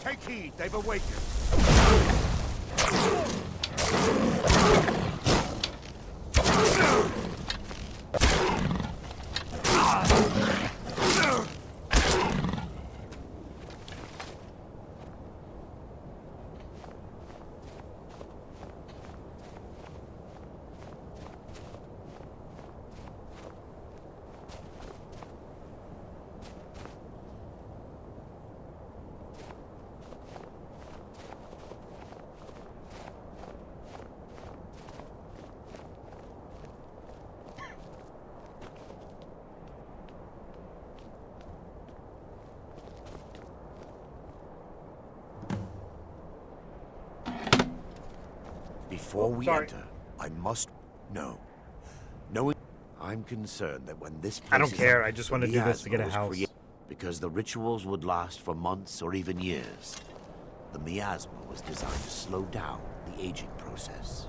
Take heed, they've awakened. Before we enter, I must know. Knowing, I'm concerned that when this place I don't is care. up, I just the want to do this to get a miasma was house. because the rituals would last for months or even years. The miasma was designed to slow down the aging process.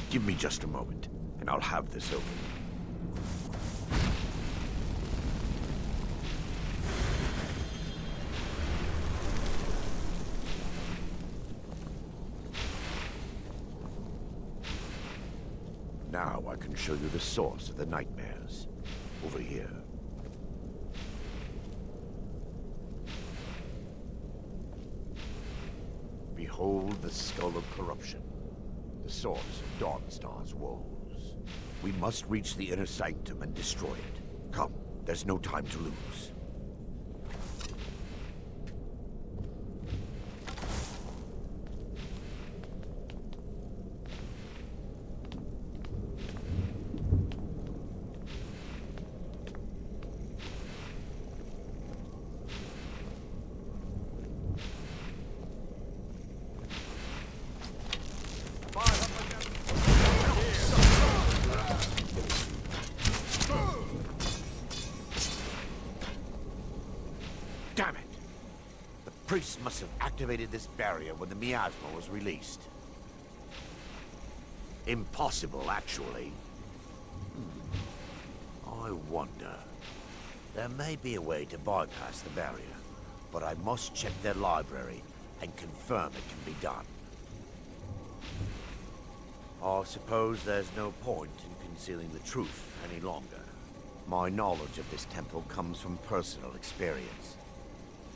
Give me just a moment, and I'll have this open. Now I can show you the source of the nightmares. Over here. Behold the Skull of Corruption. The source of Dawnstar's woes. We must reach the inner sanctum and destroy it. Come, there's no time to lose. Damn it! The priest must have activated this barrier when the miasma was released. Impossible, actually. I wonder. There may be a way to bypass the barrier, but I must check their library and confirm it can be done. I suppose there's no point in concealing the truth any longer. My knowledge of this temple comes from personal experience.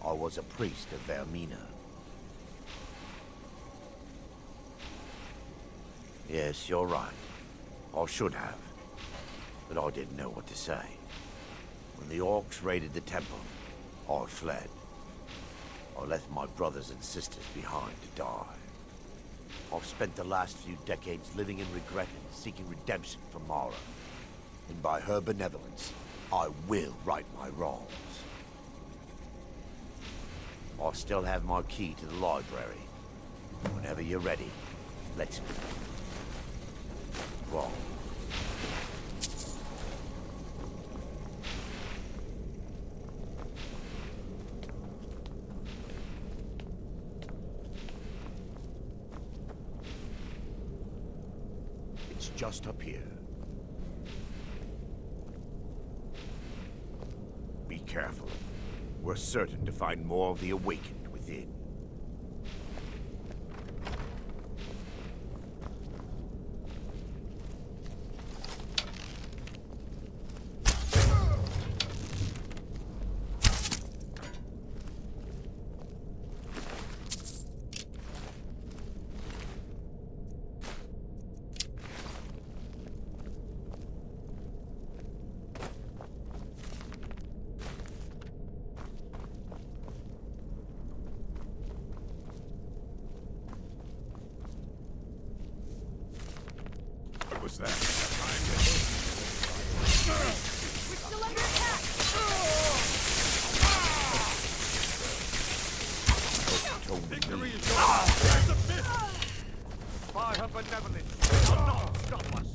I was a priest of Vermina. Yes, you're right. I should have. But I didn't know what to say. When the orcs raided the temple, I fled. I left my brothers and sisters behind to die. I've spent the last few decades living in regret and seeking redemption from Mara. And by her benevolence, I will right my wrongs. I still have my key to the library. Whenever you're ready, let's begin. Go on. It's just up here. Be careful. We're certain to find more of the Awakened within. What was that? We're still under attack! Victory is yours! By her benevolence, will not stop us!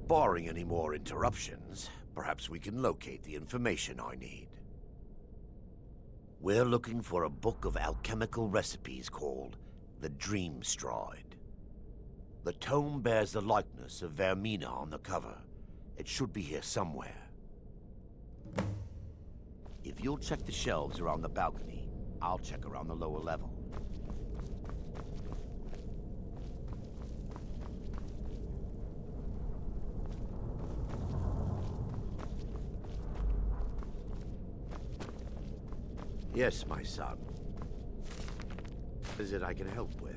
Barring any more interruptions, perhaps we can locate the information I need. We're looking for a book of alchemical recipes called the Dream Stride. The tome bears the likeness of Vermina on the cover. It should be here somewhere. If you'll check the shelves around the balcony, I'll check around the lower level. Yes, my son. What is it I can help with?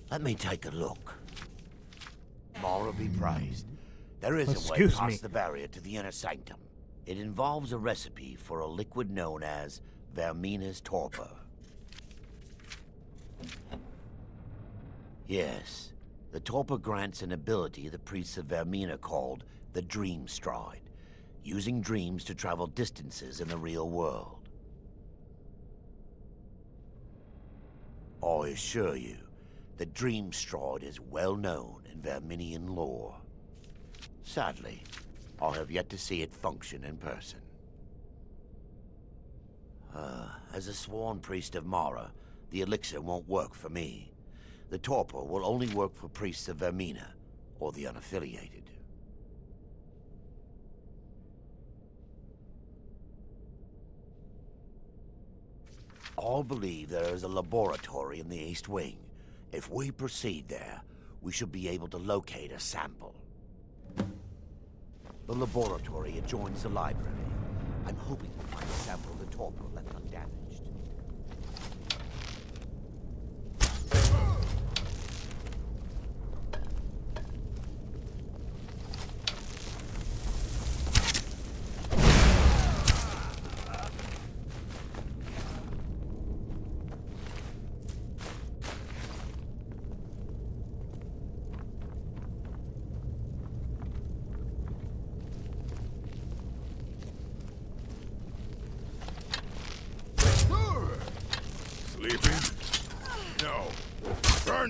Let me take a look. Mara be praised. There is a way past the barrier to the inner sanctum. It involves a recipe for a liquid known as Vermina's torpor. Yes, the torpor grants an ability the priests of Vermina called the Dream Stride, using dreams to travel distances in the real world. I assure you, the Dream Stride is well known in Verminian lore. Sadly, I have yet to see it function in person. As a sworn priest of Mara, the elixir won't work for me. The torpor will only work for priests of Vermina, or the unaffiliated. I believe there is a laboratory in the East Wing. If we proceed there, we should be able to locate a sample. The laboratory adjoins the library. I'm hoping to find a sample of the torpor left undamaged.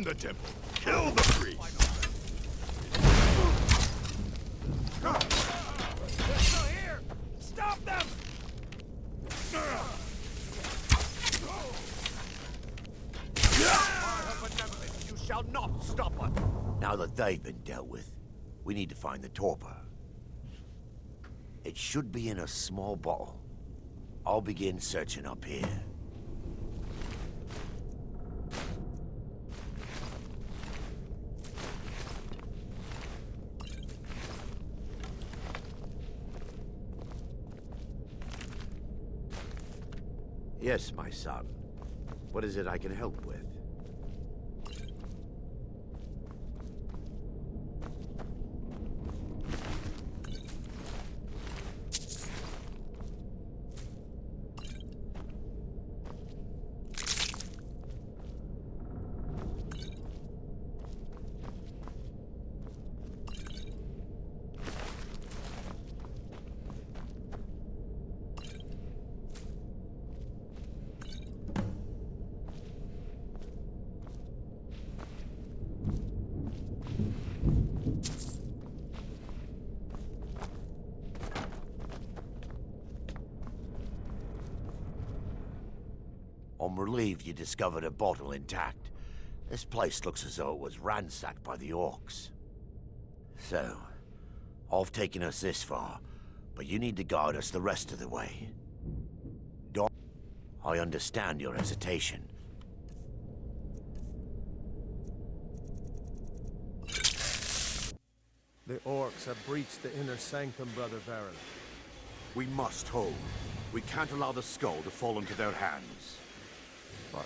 the temple. Kill the priest. They're still here! Stop them! You shall not stop us. Now that they've been dealt with, we need to find the torpor. It should be in a small bottle. I'll begin searching up here. Yes, my son. What is it I can help with? I'm relieved you discovered a bottle intact. This place looks as though it was ransacked by the orcs. So, I've taken us this far, but you need to guide us the rest of the way. Don't... I understand your hesitation. The orcs have breached the inner sanctum, Brother Baron. We must hold. We can't allow the skull to fall into their hands. But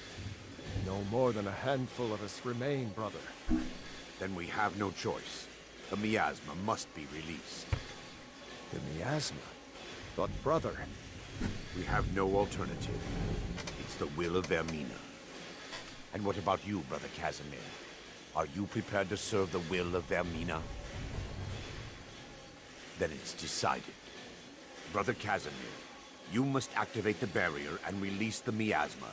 no more than a handful of us remain, brother. Then we have no choice. The miasma must be released. The miasma? But brother... We have no alternative. It's the will of Vermina. And what about you, Brother Casimir? Are you prepared to serve the will of Vermina? Then it's decided. Brother Casimir, you must activate the barrier and release the miasma.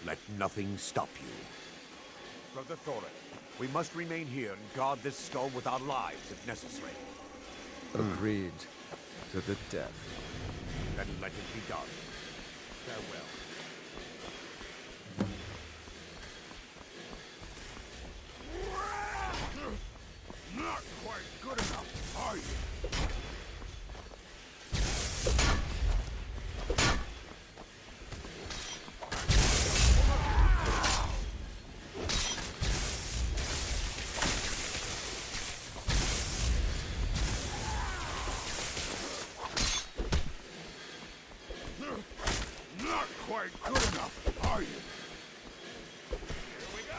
Let nothing stop you. Brother Thorin, we must remain here and guard this skull with our lives if necessary. Agreed. To the death. Then let it be done. Farewell. Not quite good enough, are you? Not quite good enough, are you? Here we go!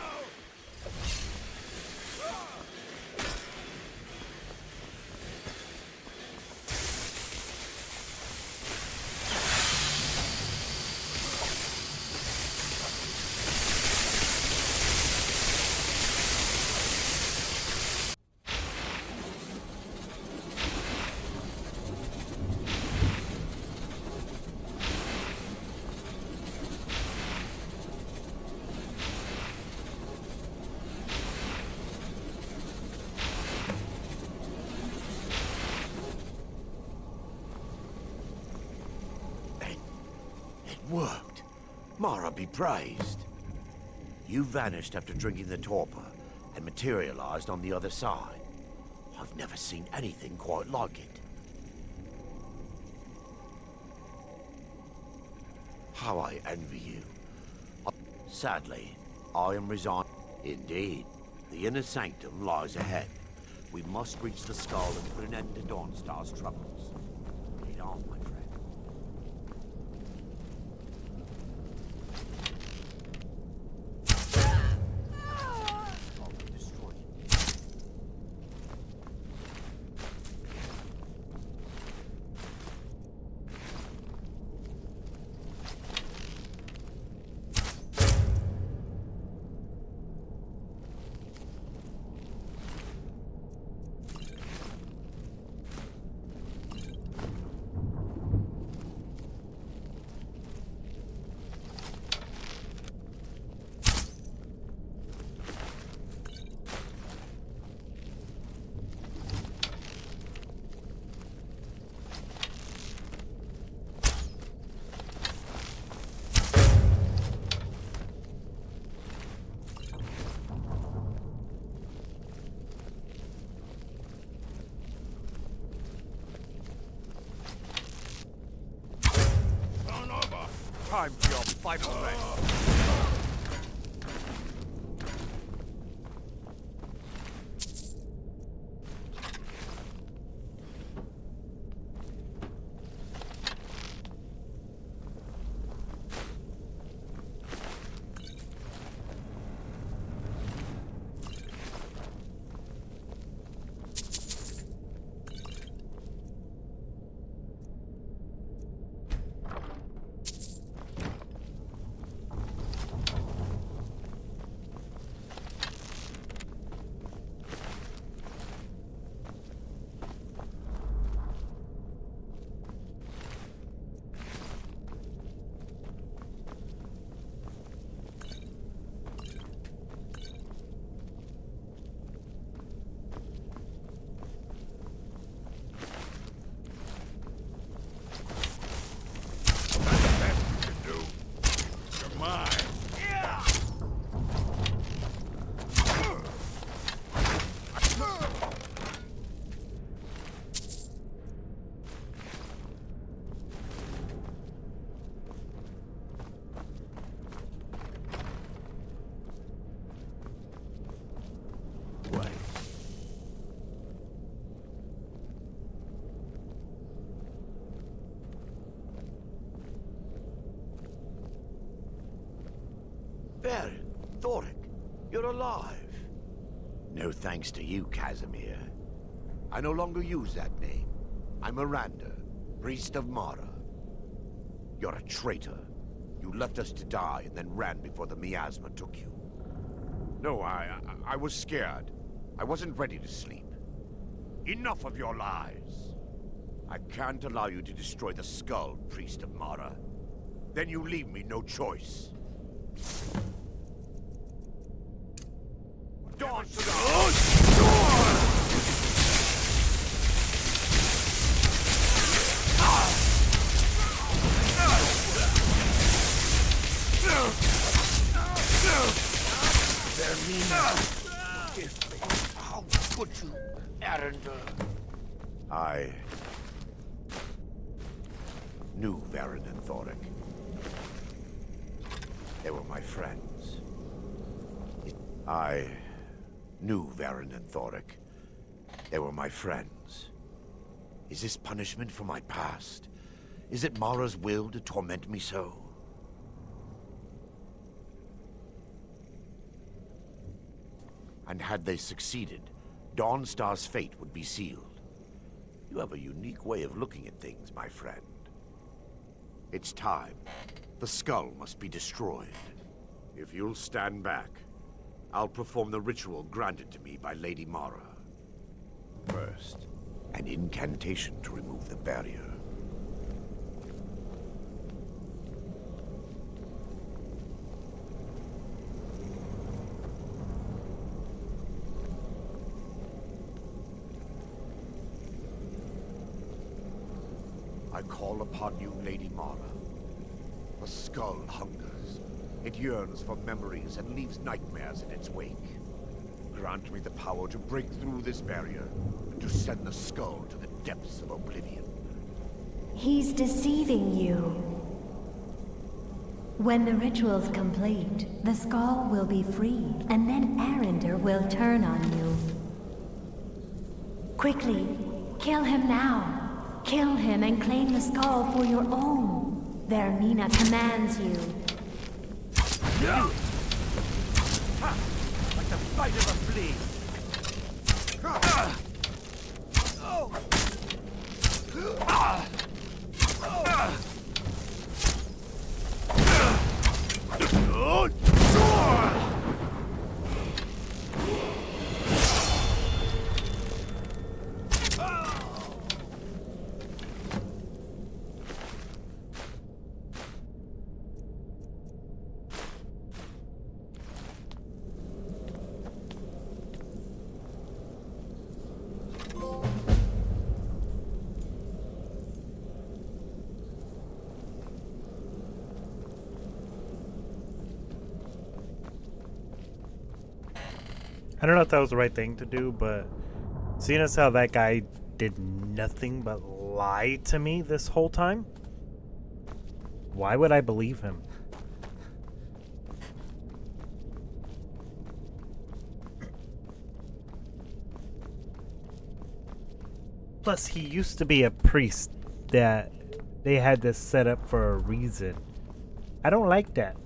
Worked. Mara be praised. You vanished after drinking the torpor and materialized on the other side. I've never seen anything quite like it. How I envy you. Sadly, I am resigned. Indeed, the inner sanctum lies ahead. We must reach the skull and put an end to Dawnstar's troubles. Lead on, my friend. time for your final leg. Baron, Thoric, you're alive. No thanks to you, Casimir. I no longer use that name. I'm Miranda, priest of Mara. You're a traitor. You left us to die and then ran before the miasma took you. No, I was scared. I wasn't ready to sleep. Enough of your lies. I can't allow you to destroy the skull, priest of Mara. Then you leave me no choice. Dawn to the Forgive me. How could you, Arender? I knew Varen and Thoric. They were my friends. I knew Varen and Thoric. They were my friends. Is this punishment for my past? Is it Mara's will to torment me so? And had they succeeded, Dawnstar's fate would be sealed. You have a unique way of looking at things, my friend. It's time. The skull must be destroyed. If you'll stand back, I'll perform the ritual granted to me by Lady Mara. First, an incantation to remove the barrier. I call upon you, Lady Mara. The skull hungers. It yearns for memories and leaves nightmares in its wake. Grant me the power to break through this barrier and to send the skull to the depths of oblivion. He's deceiving you. When the ritual's complete, the skull will be free, and then Arender will turn on you. Quickly, kill him now. Kill him and claim the skull for your own. Vermina commands you. Yeah. Ha! Like the bite of a flea. I don't know if that was the right thing to do, but seeing as how that guy did nothing but lie to me this whole time, Why would I believe him? Plus, he used to be a priest that they had this set up for a reason. I don't like that.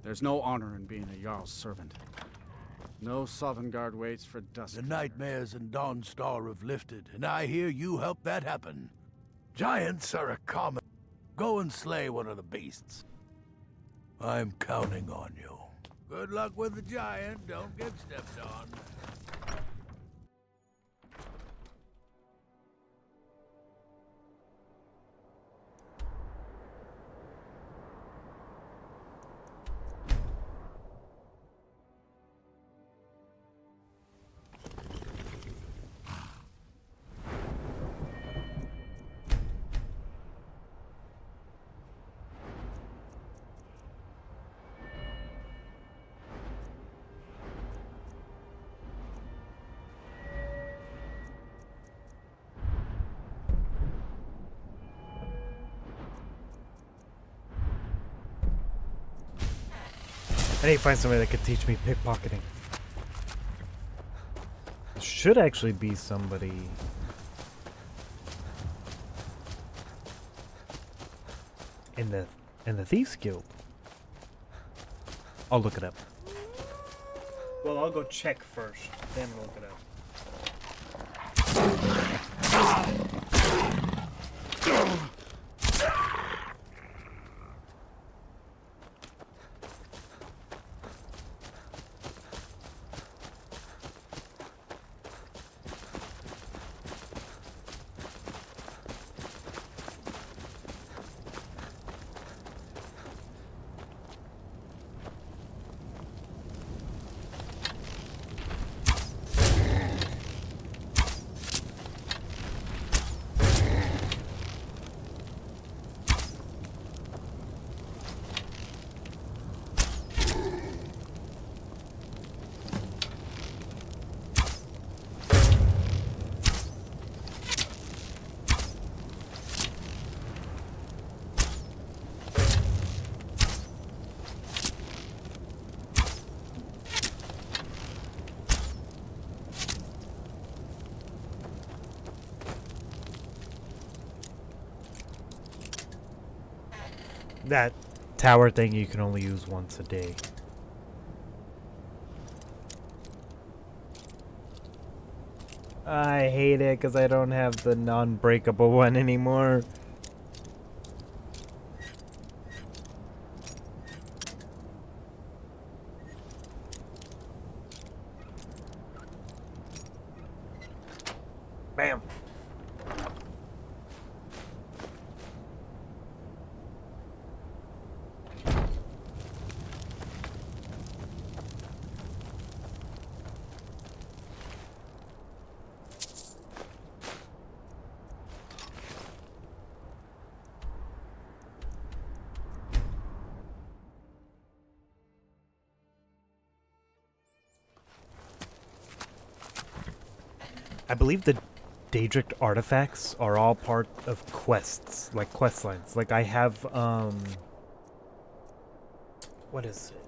There's no honor in being a Jarl's servant. No Sovngarde waits for dusk. The nightmares in Dawnstar have lifted, and I hear you helped that happen. Giants are a common. Go and slay one of the beasts. I'm counting on you. Good luck with the giant. Don't get stepped on. I need to find somebody that could teach me pickpocketing. There should actually be somebody. In the Thieves Guild. I'll look it up. Well, I'll go check first, then look it up. That tower thing you can only use once a day. I hate it because I don't have the non-breakable one anymore. Bam. I believe the Daedric artifacts are all part of quests, like quest lines. Like I have, what is it?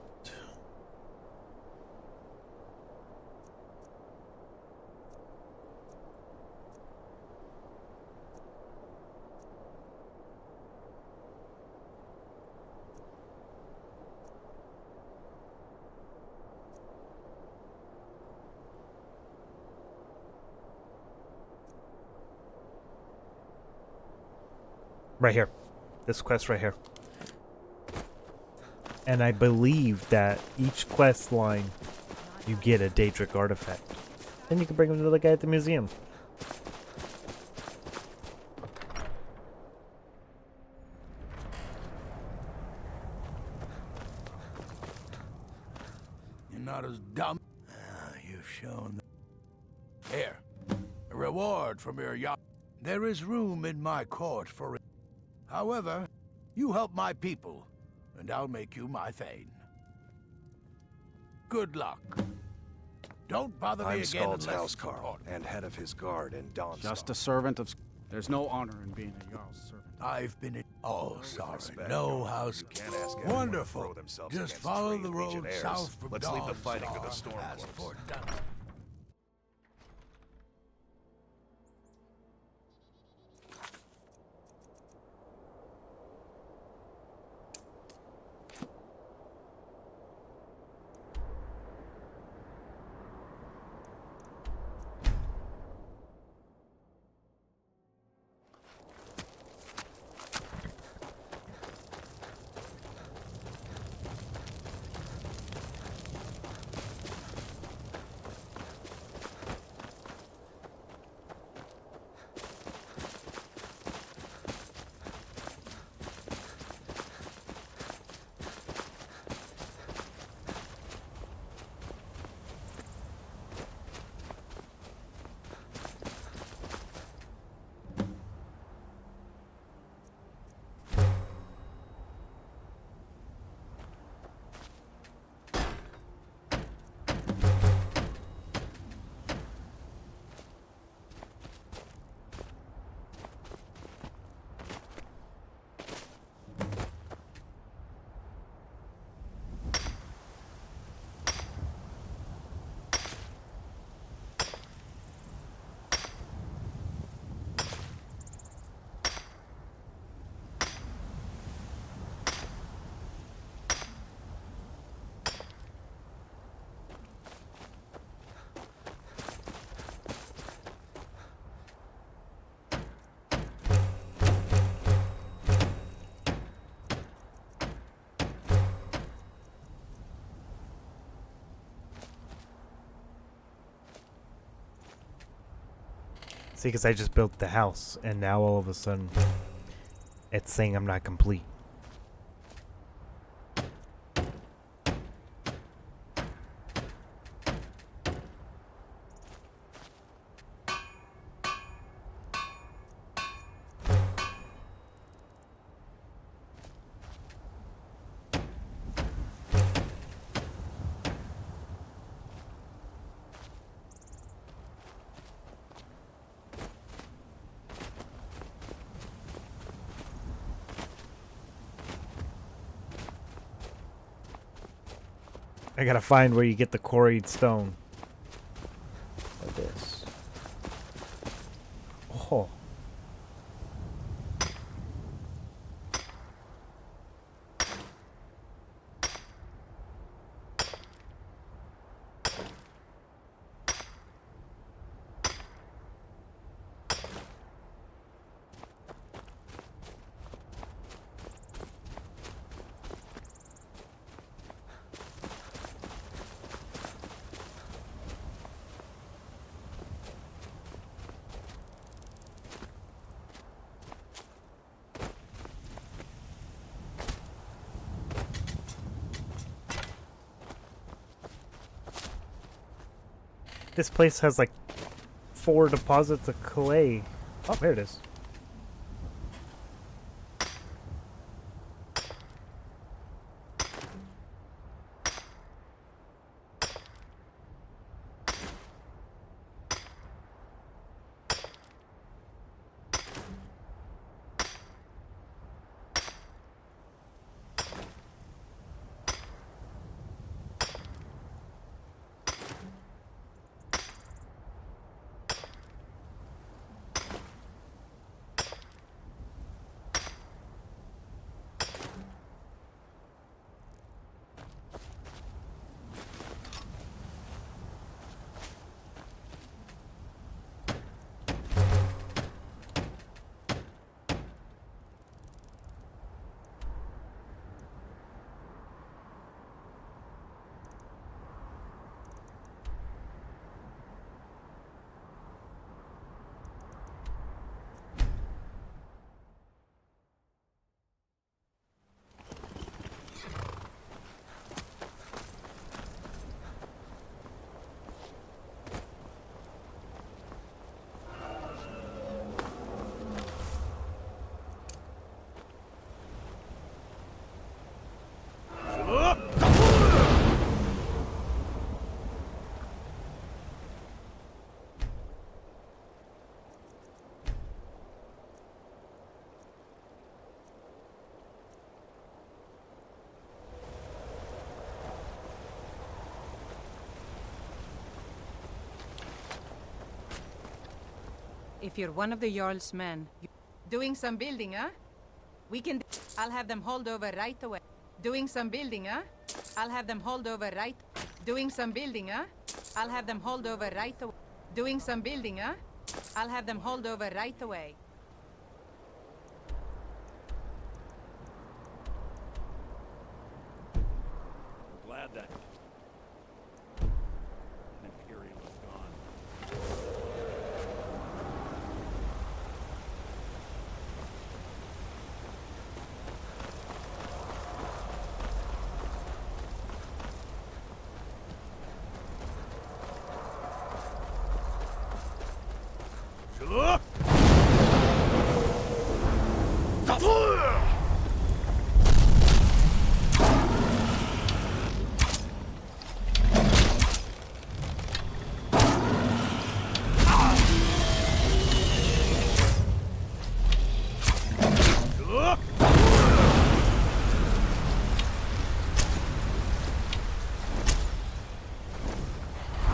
Right here. This quest right here. And I believe that each quest line, you get a Daedric artifact. Then you can bring them to the guy at the museum. You're not as dumb. You've shown. Here, a reward from your yacht. There is room in my court for it. However, you help my people, and I'll make you my thane. Good luck. Don't bother me I'm again Skald's unless house it's carl, important. and head of his guard in Dawnstar. Just a servant of... There's no honor in being a Jarl's servant. I've been in... Oh, sorry. Respect, No Jarl. house... You can't ask everyone to Wonderful. throw themselves Just against follow trained the road legionnaires. south from Let's leave the fighting to the Dawnstar past Stormcloaks. Fort Dun- See, because I just built the house, and now all of a sudden, it's saying I'm not complete. I gotta find where you get the quarried stone. Like this. Oh. This place has like 4 deposits of clay. Oh, there it is. If you're one of the Jarl's men, doing some building, huh? We can... I'll have them hauled over right away. Doing some building, huh? I'll have them hauled over right... Doing some building, huh? I'll have them hauled over right away. Doing some building, huh? I'll have them hauled over right away. Glad that an Imperial is gone.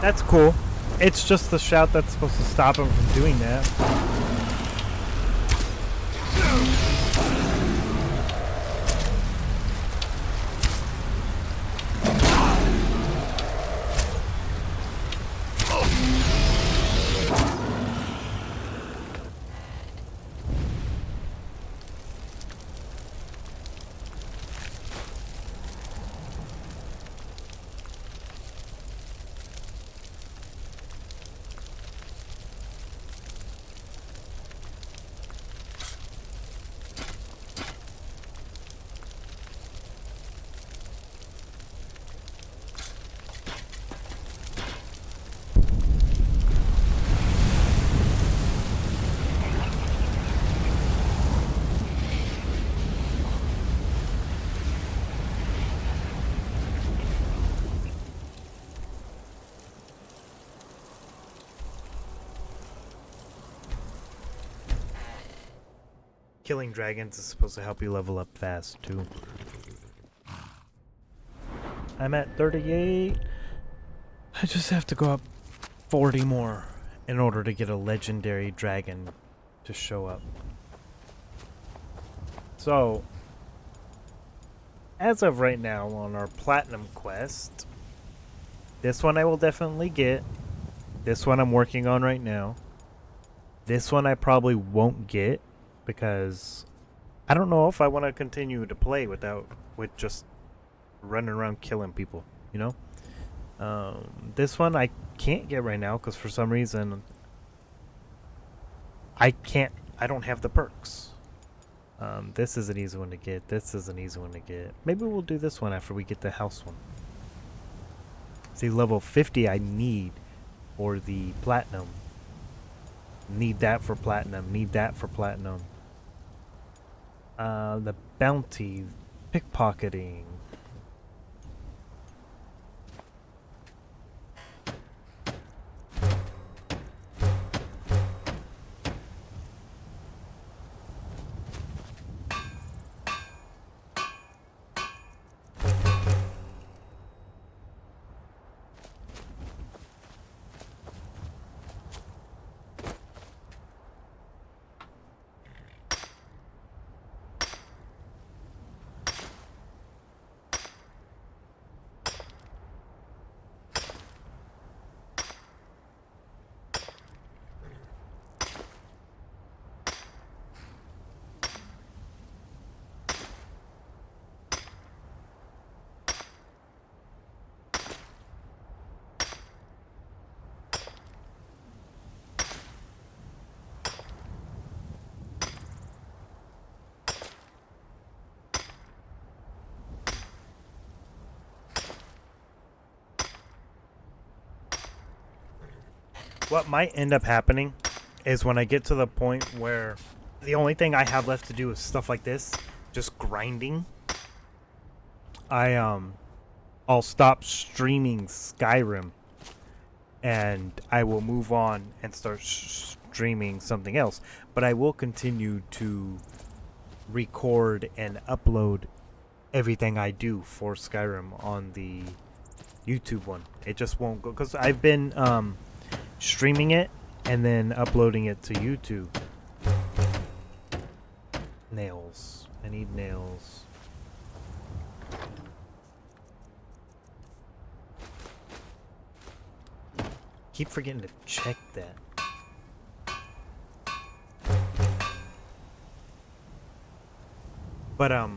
That's cool. It's just the shout that's supposed to stop him from doing that. Killing dragons is supposed to help you level up fast, too. I'm at 38. I just have to go up 40 more in order to get a legendary dragon to show up. So, as of right now on our platinum quest, this one I will definitely get. This one I'm working on right now. This one I probably won't get, because I don't know if I want to continue to play with just running around killing people, you know? This one I can't get right now because for some reason I don't have the perks. This is an easy one to get. This is an easy one to get. Maybe we'll do this one after we get the house one. See, level 50 I need for the platinum. Need that for platinum. Need that for platinum. The bounty, pickpocketing. What might end up happening is when I get to the point where the only thing I have left to do is stuff like this, just grinding. I'll stop streaming Skyrim and I will move on and start streaming something else. But I will continue to record and upload everything I do for Skyrim on the YouTube one. It just won't go because I've been streaming it and then uploading it to YouTube. Nails. I need nails. Keep forgetting to check that. But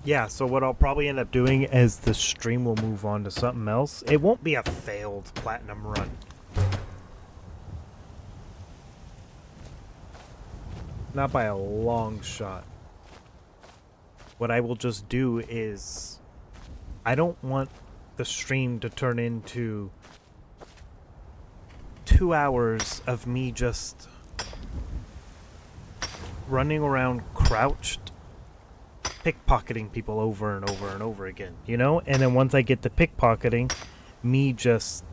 yeah, so what I'll probably end up doing is the stream will move on to something else. It won't be a failed platinum run. Not by a long shot. What I will just do is I don't want the stream to turn into 2 hours of me just running around crouched pickpocketing people over and over and over again, you know? And then once I get to pickpocketing, me just,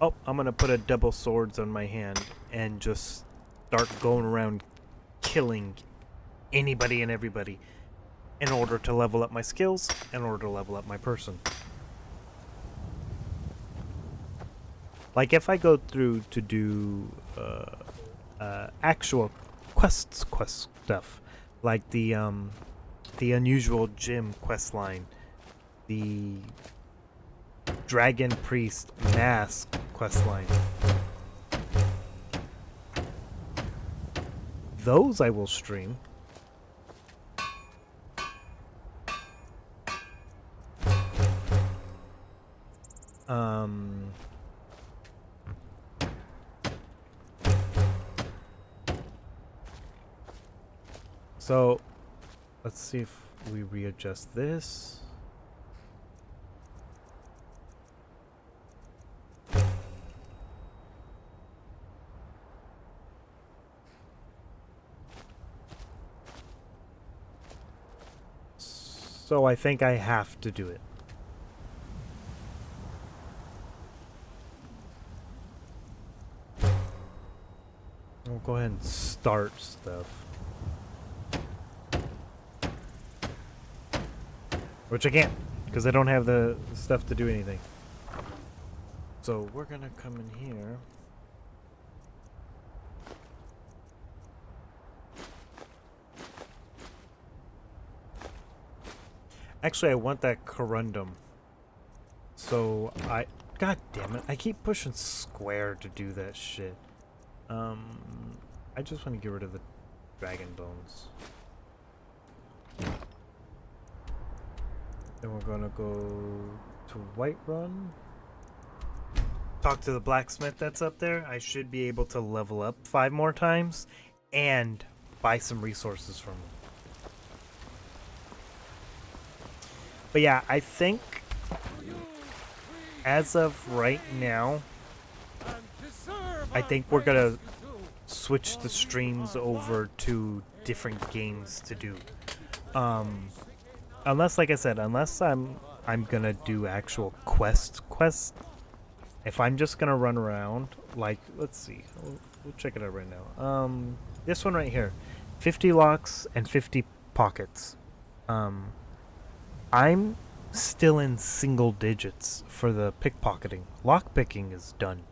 oh, I'm gonna put a double swords on my hand and just start going around killing anybody and everybody in order to level up my skills, in order to level up my person. Like if I go through to do actual quest stuff, like the unusual gym quest line, the dragon priest mask quest line, those I will stream. So let's see if we readjust this. So I think I have to do it. We'll go ahead and start stuff. Which I can't, because I don't have the stuff to do anything. So we're gonna come in here. Actually, I want that corundum. So God damn it, I keep pushing square to do that shit. I just want to get rid of the dragon bones. Then we're gonna go to Whiterun. Talk to the blacksmith that's up there. I should be able to level up 5 more times and buy some resources from him. But yeah, I think as of right now, I think we're gonna switch the streams over to different games to do. Unless, like I said, unless I'm gonna do actual quests. If I'm just gonna run around, like, let's see, we'll check it out right now. This one right here, 50 locks and 50 pockets. I'm still in single digits for the pickpocketing. Lockpicking is done,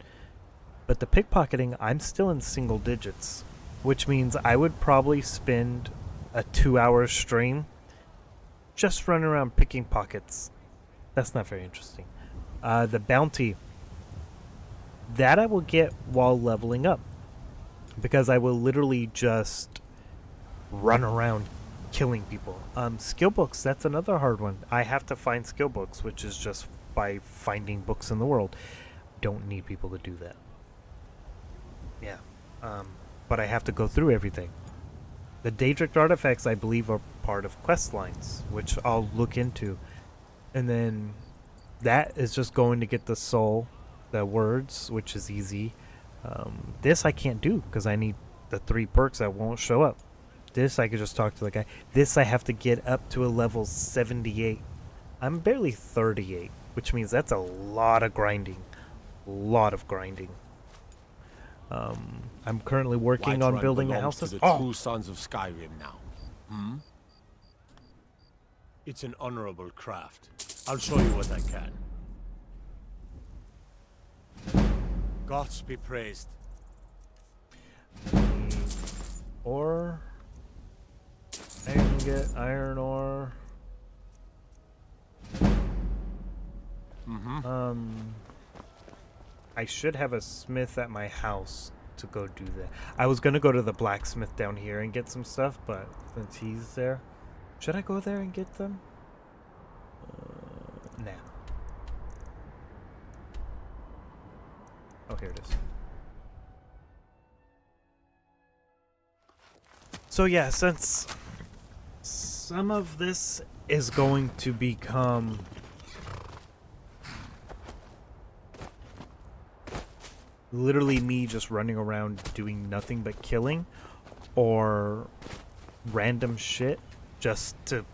but the pickpocketing, I'm still in single digits, which means I would probably spend a 2-hour stream just running around picking pockets. That's not very interesting. The bounty, that I will get while leveling up, because I will literally just run around killing people. Skill books, that's another hard one. I have to find skill books, which is just by finding books in the world. Don't need people to do that. Yeah. But I have to go through everything. The Daedric artifacts, I believe, are part of quest lines, which I'll look into. And then that is just going to get the soul, the words, which is easy. This I can't do because I need the 3 perks that won't show up. This I could just talk to the guy. This I have to get up to a level 78. I'm barely 38, which means that's a lot of grinding. I'm currently working on building a house. To the true sons of Skyrim now. Hmm? It's an honorable craft. I'll show you what I can. Gods be praised. Or I can get iron ore. I should have a smith at my house to go do that. I was gonna go to the blacksmith down here and get some stuff, but since he's there, should I go there and get them? Nah. Oh, here it is. So yeah, since some of this is going to become literally me just running around doing nothing but killing or random shit just to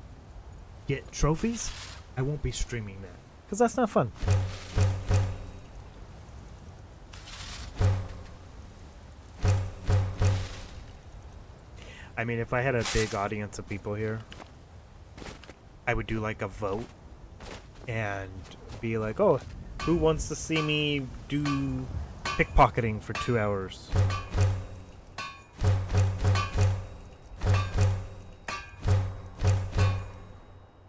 get trophies, I won't be streaming that because that's not fun. I mean, if I had a big audience of people here, I would do like a vote and be like, oh, who wants to see me do pickpocketing for 2 hours?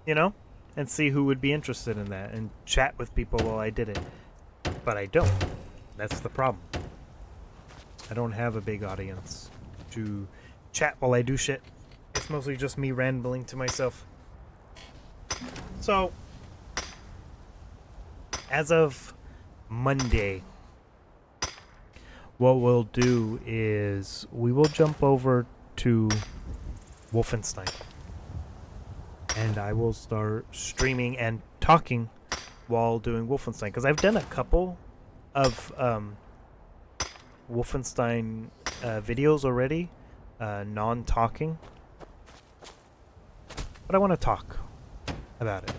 You know? And see who would be interested in that and chat with people while I did it. But I don't. That's the problem. I don't have a big audience to chat while I do shit. It's mostly just me rambling to myself. So, as of Monday, what we'll do is we will jump over to Wolfenstein. And I will start streaming and talking while doing Wolfenstein. Because I've done a couple of Wolfenstein videos already, non-talking. But I want to talk about it.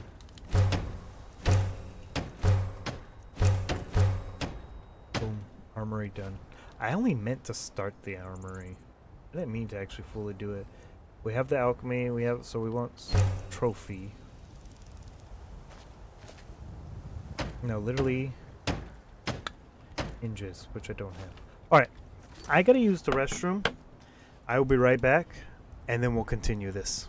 Boom. Armory done. I only meant to start the armory. I didn't mean to actually fully do it. We have the alchemy, so we want trophy. No, literally hinges, which I don't have. Alright, I gotta use the restroom. I will be right back, and then we'll continue this.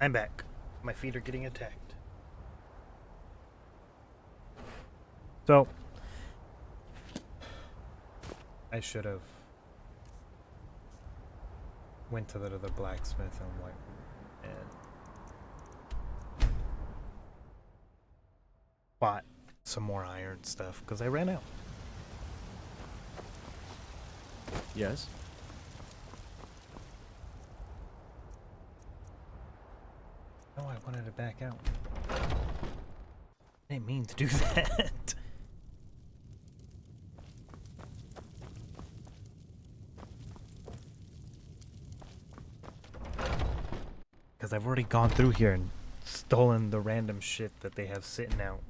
I'm back. My feet are getting attacked. So, I should have went to the blacksmith and went and bought some more iron stuff because I ran out. Yes? No, I wanted to back out. I didn't mean to do that. Because I've already gone through here and stolen the random shit that they have sitting out.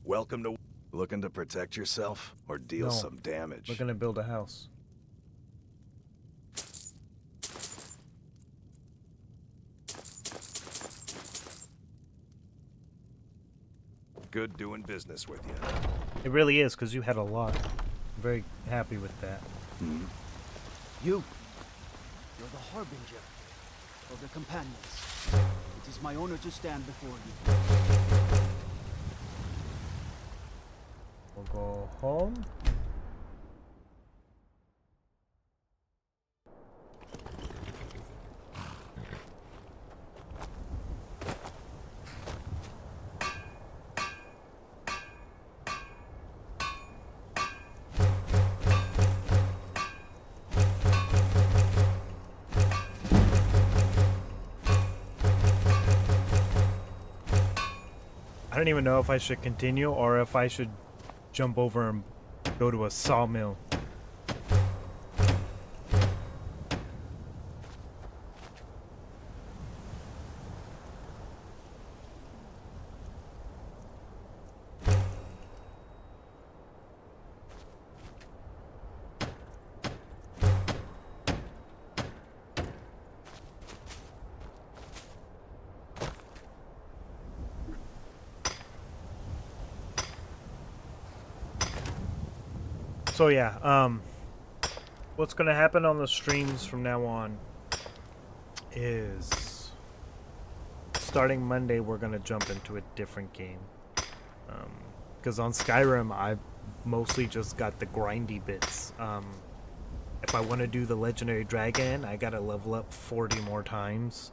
Welcome to... Looking to protect yourself or deal No, some damage? we're gonna build a house. Good doing business with you. It really is, because you had a lot. I'm very happy with that. Hmm? You're the harbinger of the companions. It is my honor to stand before you. We'll go home. I don't even know if I should continue or if I should jump over and go to a sawmill. So yeah, what's gonna happen on the streams from now on is starting Monday we're gonna jump into a different game. Because on Skyrim I've mostly just got the grindy bits. If I want to do the legendary dragon, I gotta level up 40 more times.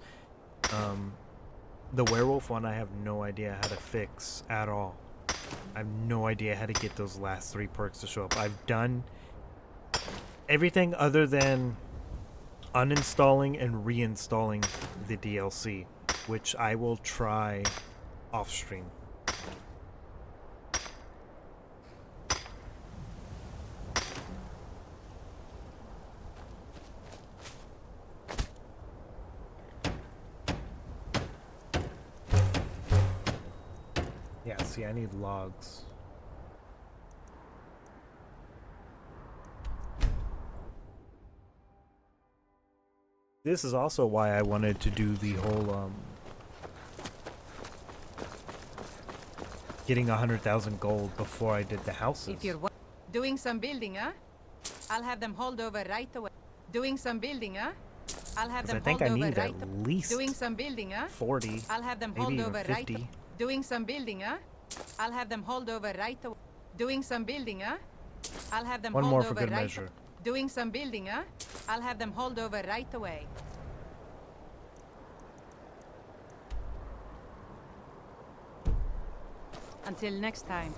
The werewolf one I have no idea how to fix at all. I have no idea how to get those last 3 perks to show up. I've done everything other than uninstalling and reinstalling the DLC, which I will try off stream. Yeah, see, I need logs. This is also why I wanted to do the whole, getting 100,000 gold before I did the houses. If you're doing some building, huh? I'll have them hold over right away. Doing some building, huh? I'll have them I think hold I over need right at least doing some building, huh? 40, I'll have them maybe hold even over 50. right. Doing some building, huh? I'll have them hold over right away. Doing some building, huh? I'll have them One hold more over for good right. measure. Doing some building, huh? I'll have them hold over right away. Until next time.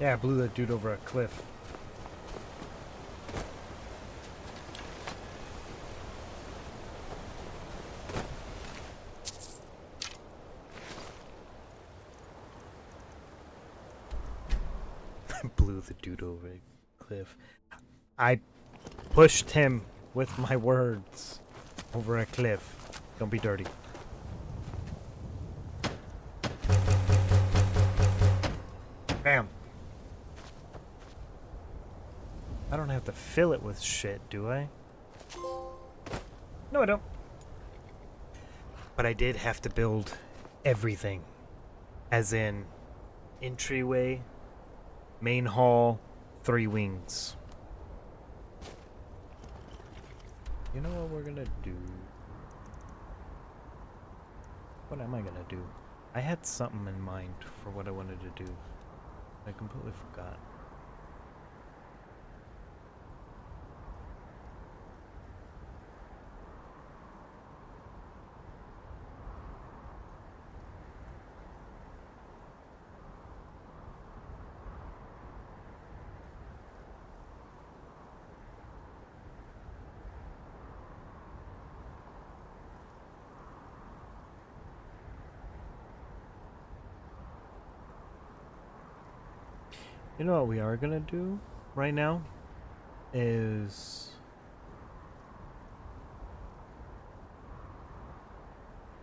Yeah, I blew that dude over a cliff. Blew the dude over a cliff. I pushed him with my words over a cliff. Don't be dirty. Bam. I don't have to fill it with shit, do I? No, I don't. But I did have to build everything. As in entryway, main hall, 3 wings. You know what we're gonna do? What am I gonna do? I had something in mind for what I wanted to do. I completely forgot. You know what we are gonna do right now is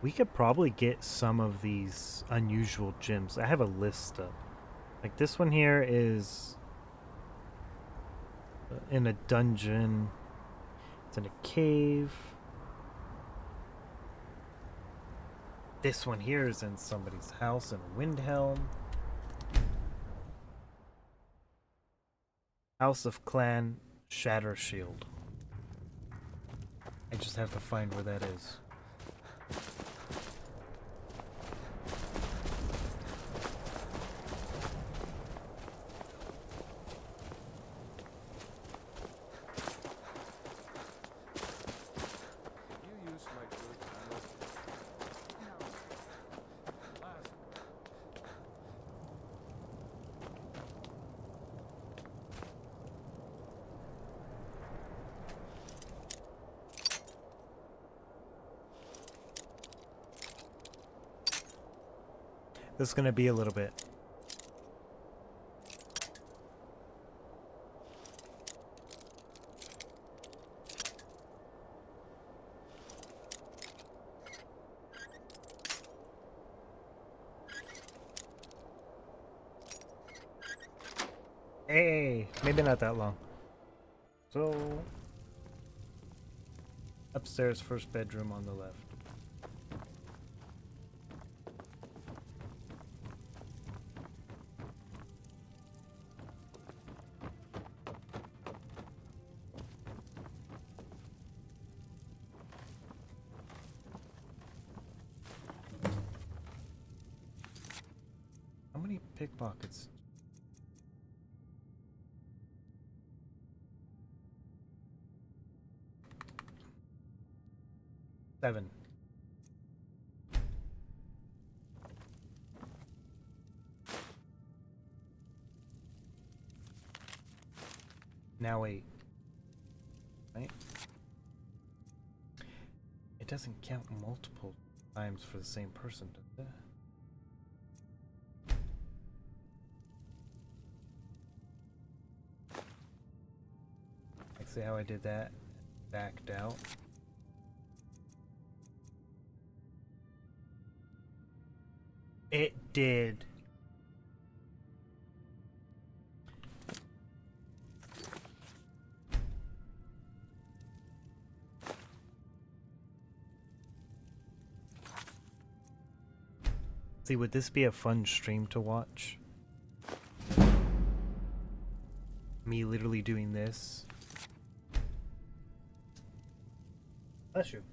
we could probably get some of these unusual gems. I have a list up. Like this one here is in a dungeon. It's in a cave. This one here is in somebody's house in Windhelm. House of Clan Shatter Shield. I just have to find where that is. This is going to be a little bit. Hey, maybe not that long. So, upstairs, first bedroom on the left. How many pickpockets? Seven. Now 8. Right? It doesn't count multiple times for the same person, does it? Like, see how I did that? Backed out. It did. See, would this be a fun stream to watch? Me literally doing this. Bless you.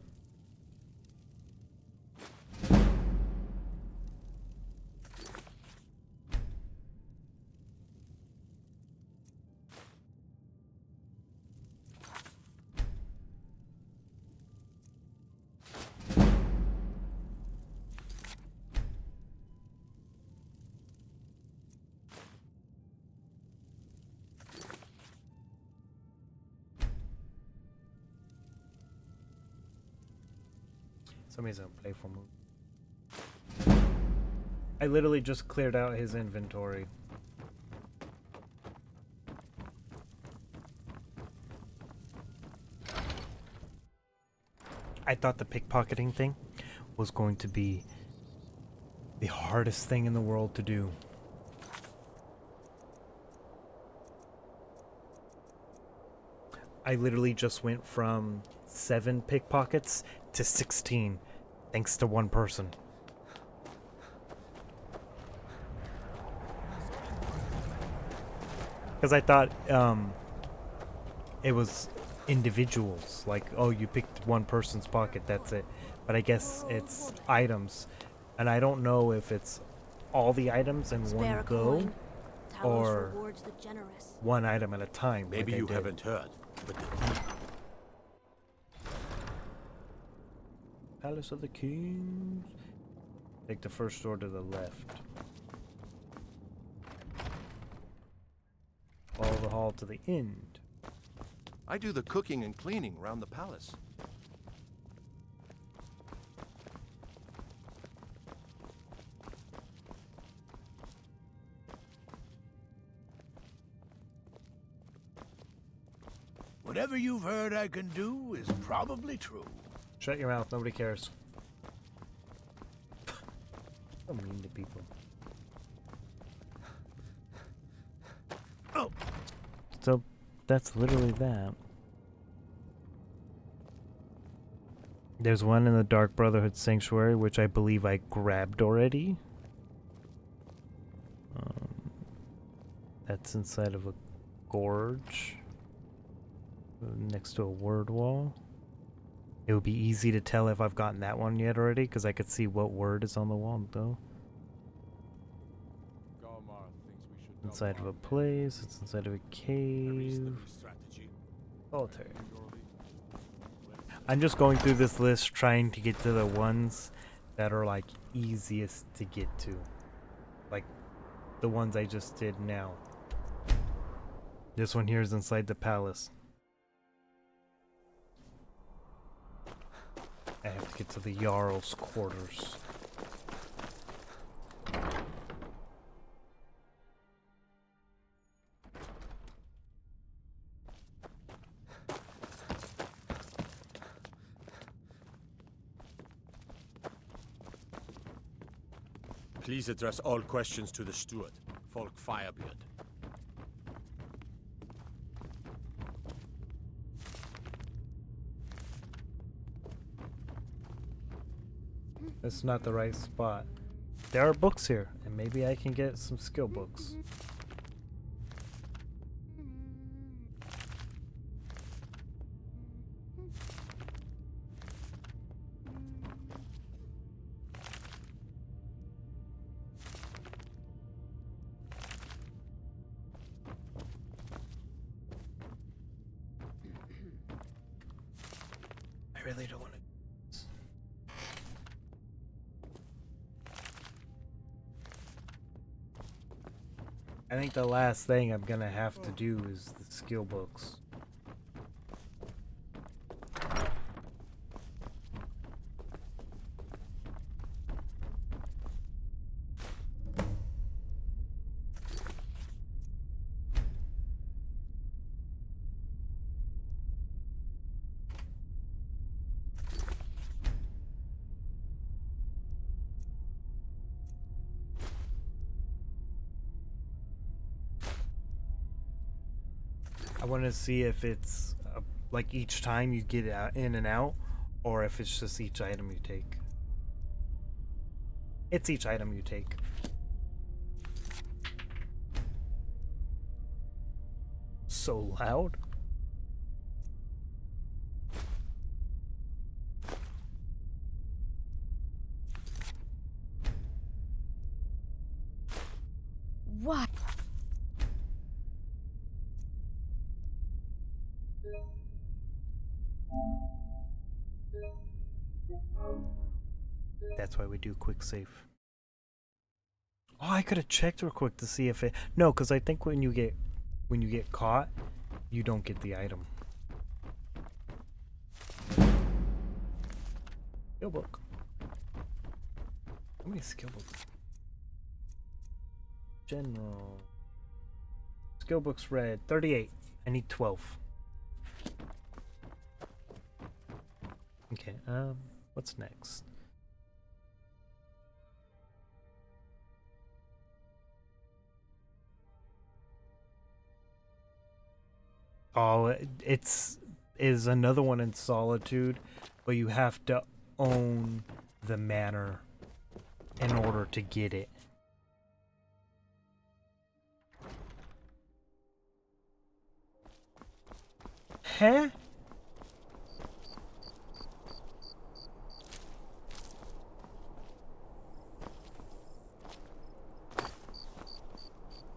Somebody's gonna play for move. I literally just cleared out his inventory. I thought the pickpocketing thing was going to be the hardest thing in the world to do. I literally just went from 7 pickpockets to 16, thanks to one person. Because I thought it was individuals, like, oh, you picked one person's pocket, that's it. But I guess it's items, and I don't know if it's all the items in one go or one item at a time. Maybe like you haven't heard, but the Palace of the Kings. Take the first door to the left. Follow the hall to the end. I do the cooking and cleaning around the palace. Whatever you've heard I can do is probably true. Shut your mouth, nobody cares. So mean to people. Oh. So that's literally that. There's one in the Dark Brotherhood Sanctuary, which I believe I grabbed already. That's inside of a gorge next to a word wall. It would be easy to tell if I've gotten that one yet already, because I could see what word is on the wall, though. Inside of a place, it's inside of a cave. Solitary. I'm just going through this list trying to get to the ones that are like easiest to get to. Like the ones I just did now. This one here is inside the palace. I have to get to the Jarl's quarters. Please address all questions to the steward, Folk Firebeard. It's not the right spot. There are books here, and maybe I can get some skill books. I really don't want to. I think the last thing I'm gonna have to do is the skill books. I want to see if it's like each time you get out, in and out, or if it's just each item you take. It's each item you take. So loud. What? That's why we do quick save. Oh, I could have checked real quick to see if it. No, because I think when you get caught, you don't get the item. Skill book. How many skill books? General. Skill books read 38. I need 12. Okay, what's next? Oh, it's is another one in Solitude, but you have to own the manor in order to get it. Huh?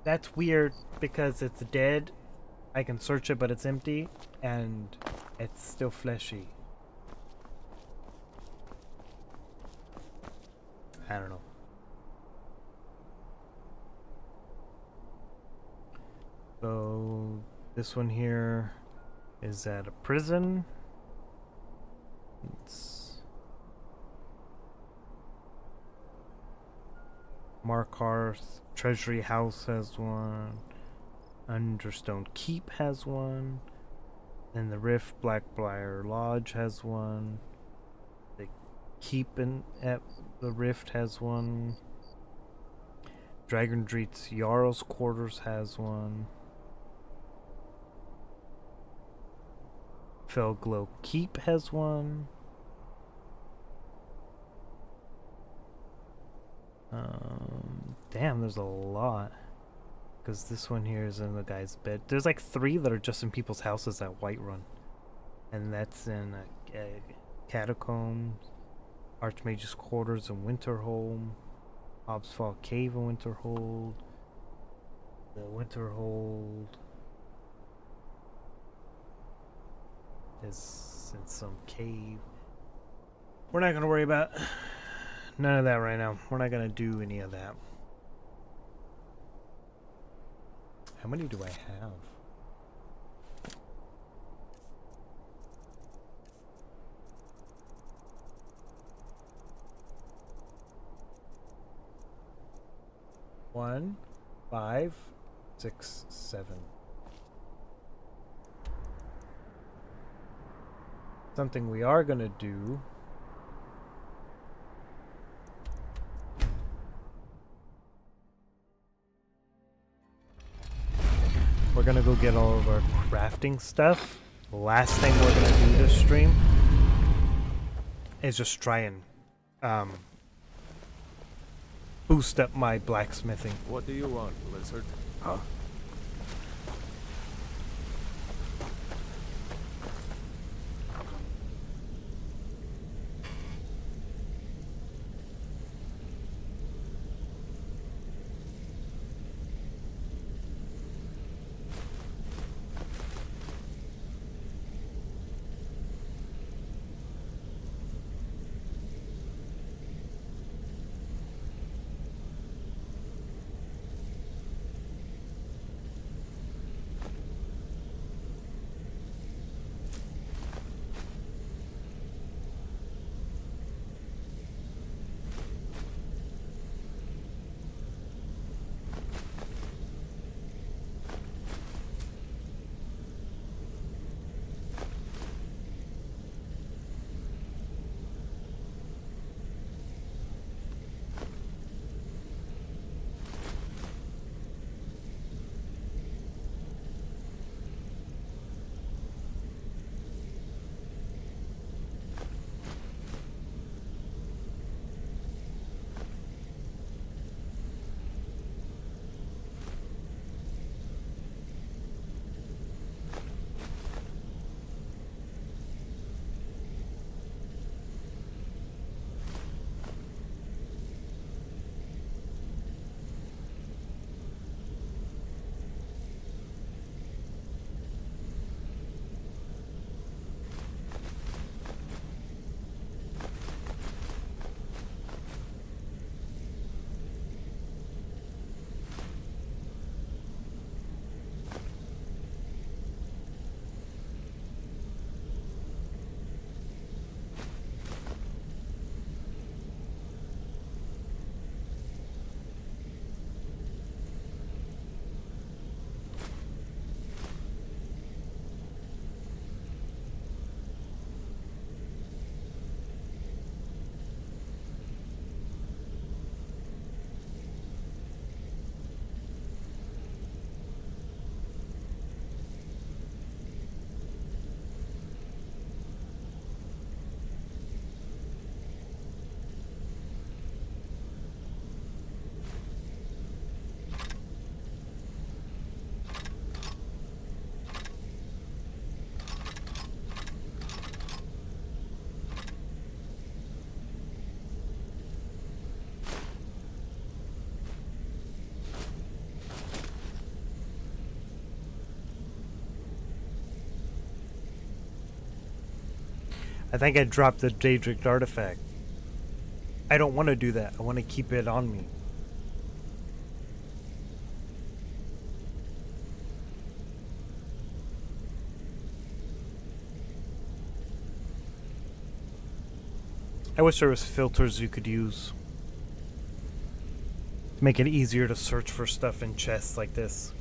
That's weird because it's dead. I can search it, but it's empty, and it's still fleshy. I don't know. So this one here is at a prison. It's Markarth Treasury House has one. Understone Keep has one. And the Rift Blackbriar Lodge has one. The Keep at the Rift has one. Dragondreet's Jarl's Quarters has one. Felglow Keep has one. Damn, there's a lot. Because this one here is in the guy's bed. There's like 3 that are just in people's houses at Whiterun. And that's in Catacombs, Archmage's Quarters in Winterhold, Hobbsfall Cave in Winterhold, the Winterhold is in some cave. We're not going to worry about none of that right now. We're not going to do any of that. How many do I have? One, 5, 6, 7. Something we are gonna do. We're gonna go get all of our crafting stuff. The last thing we're gonna do this stream is just try and boost up my blacksmithing. What do you want, Blizzard? Huh? I think I dropped the Daedric artifact. I don't want to do that. I want to keep it on me. I wish there was filters you could use to make it easier to search for stuff in chests like this.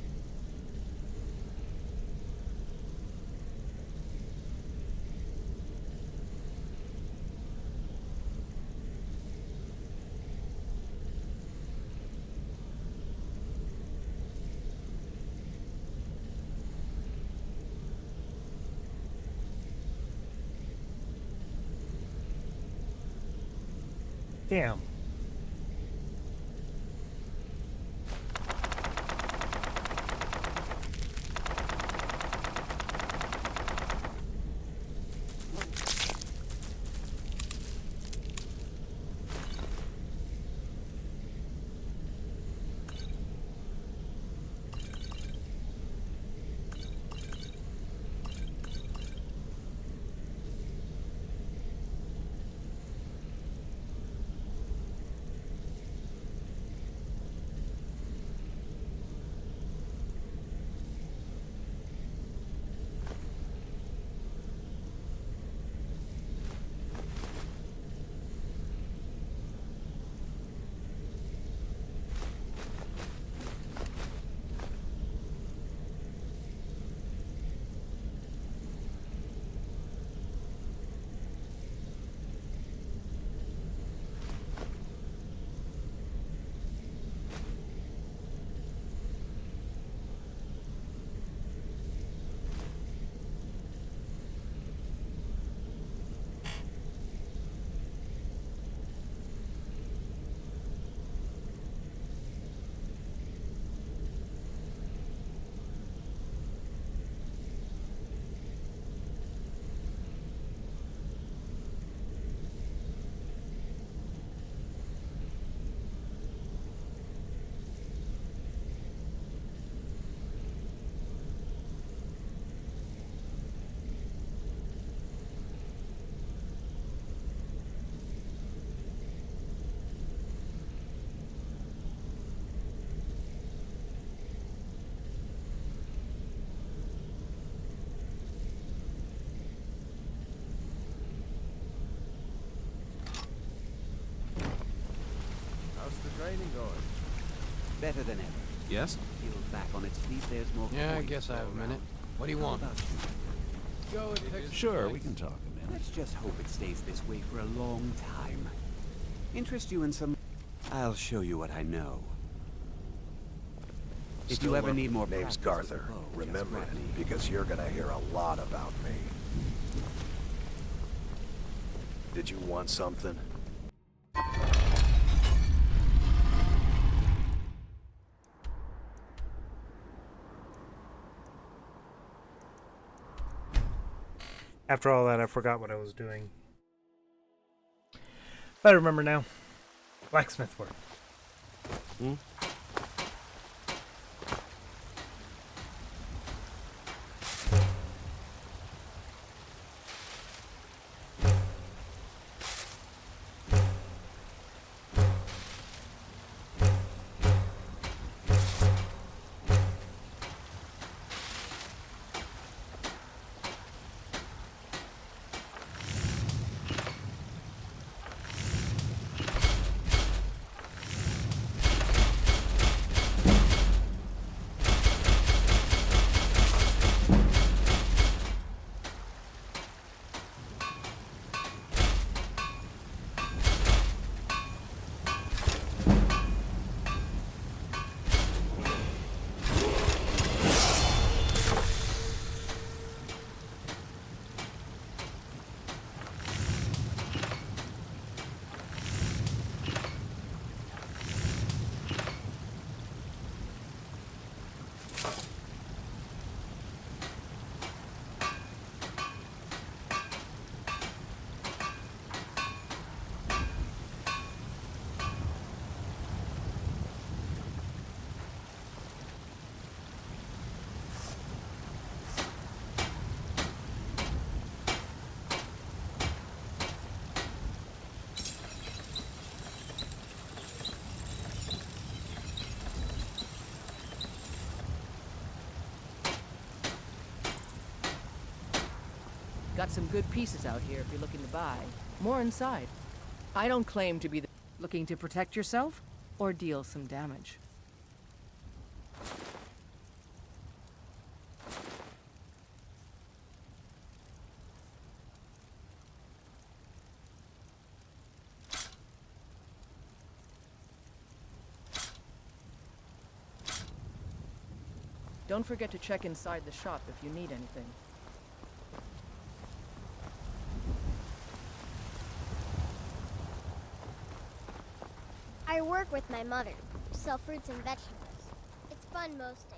Damn. Training going? Better than ever. Yes? Healed back on its feet, there's more. Yeah, I guess I have a minute. What do you want? Go Sure, we can talk a minute. Let's just hope it stays this way for a long time. Interest you in some... I'll show you what I know. If you ever need more name's practice with Garther. the bow, just Remember grab it, me. because you're gonna hear a lot about me. Did you want something? After all that, I forgot what I was doing. But I remember now. Blacksmith work. Got some good pieces out here if you're looking to buy. More inside. I don't claim to be looking to protect yourself or deal some damage. Don't forget to check inside the shop if you need anything. I work with my mother. Sell fruits and vegetables. It's fun most days.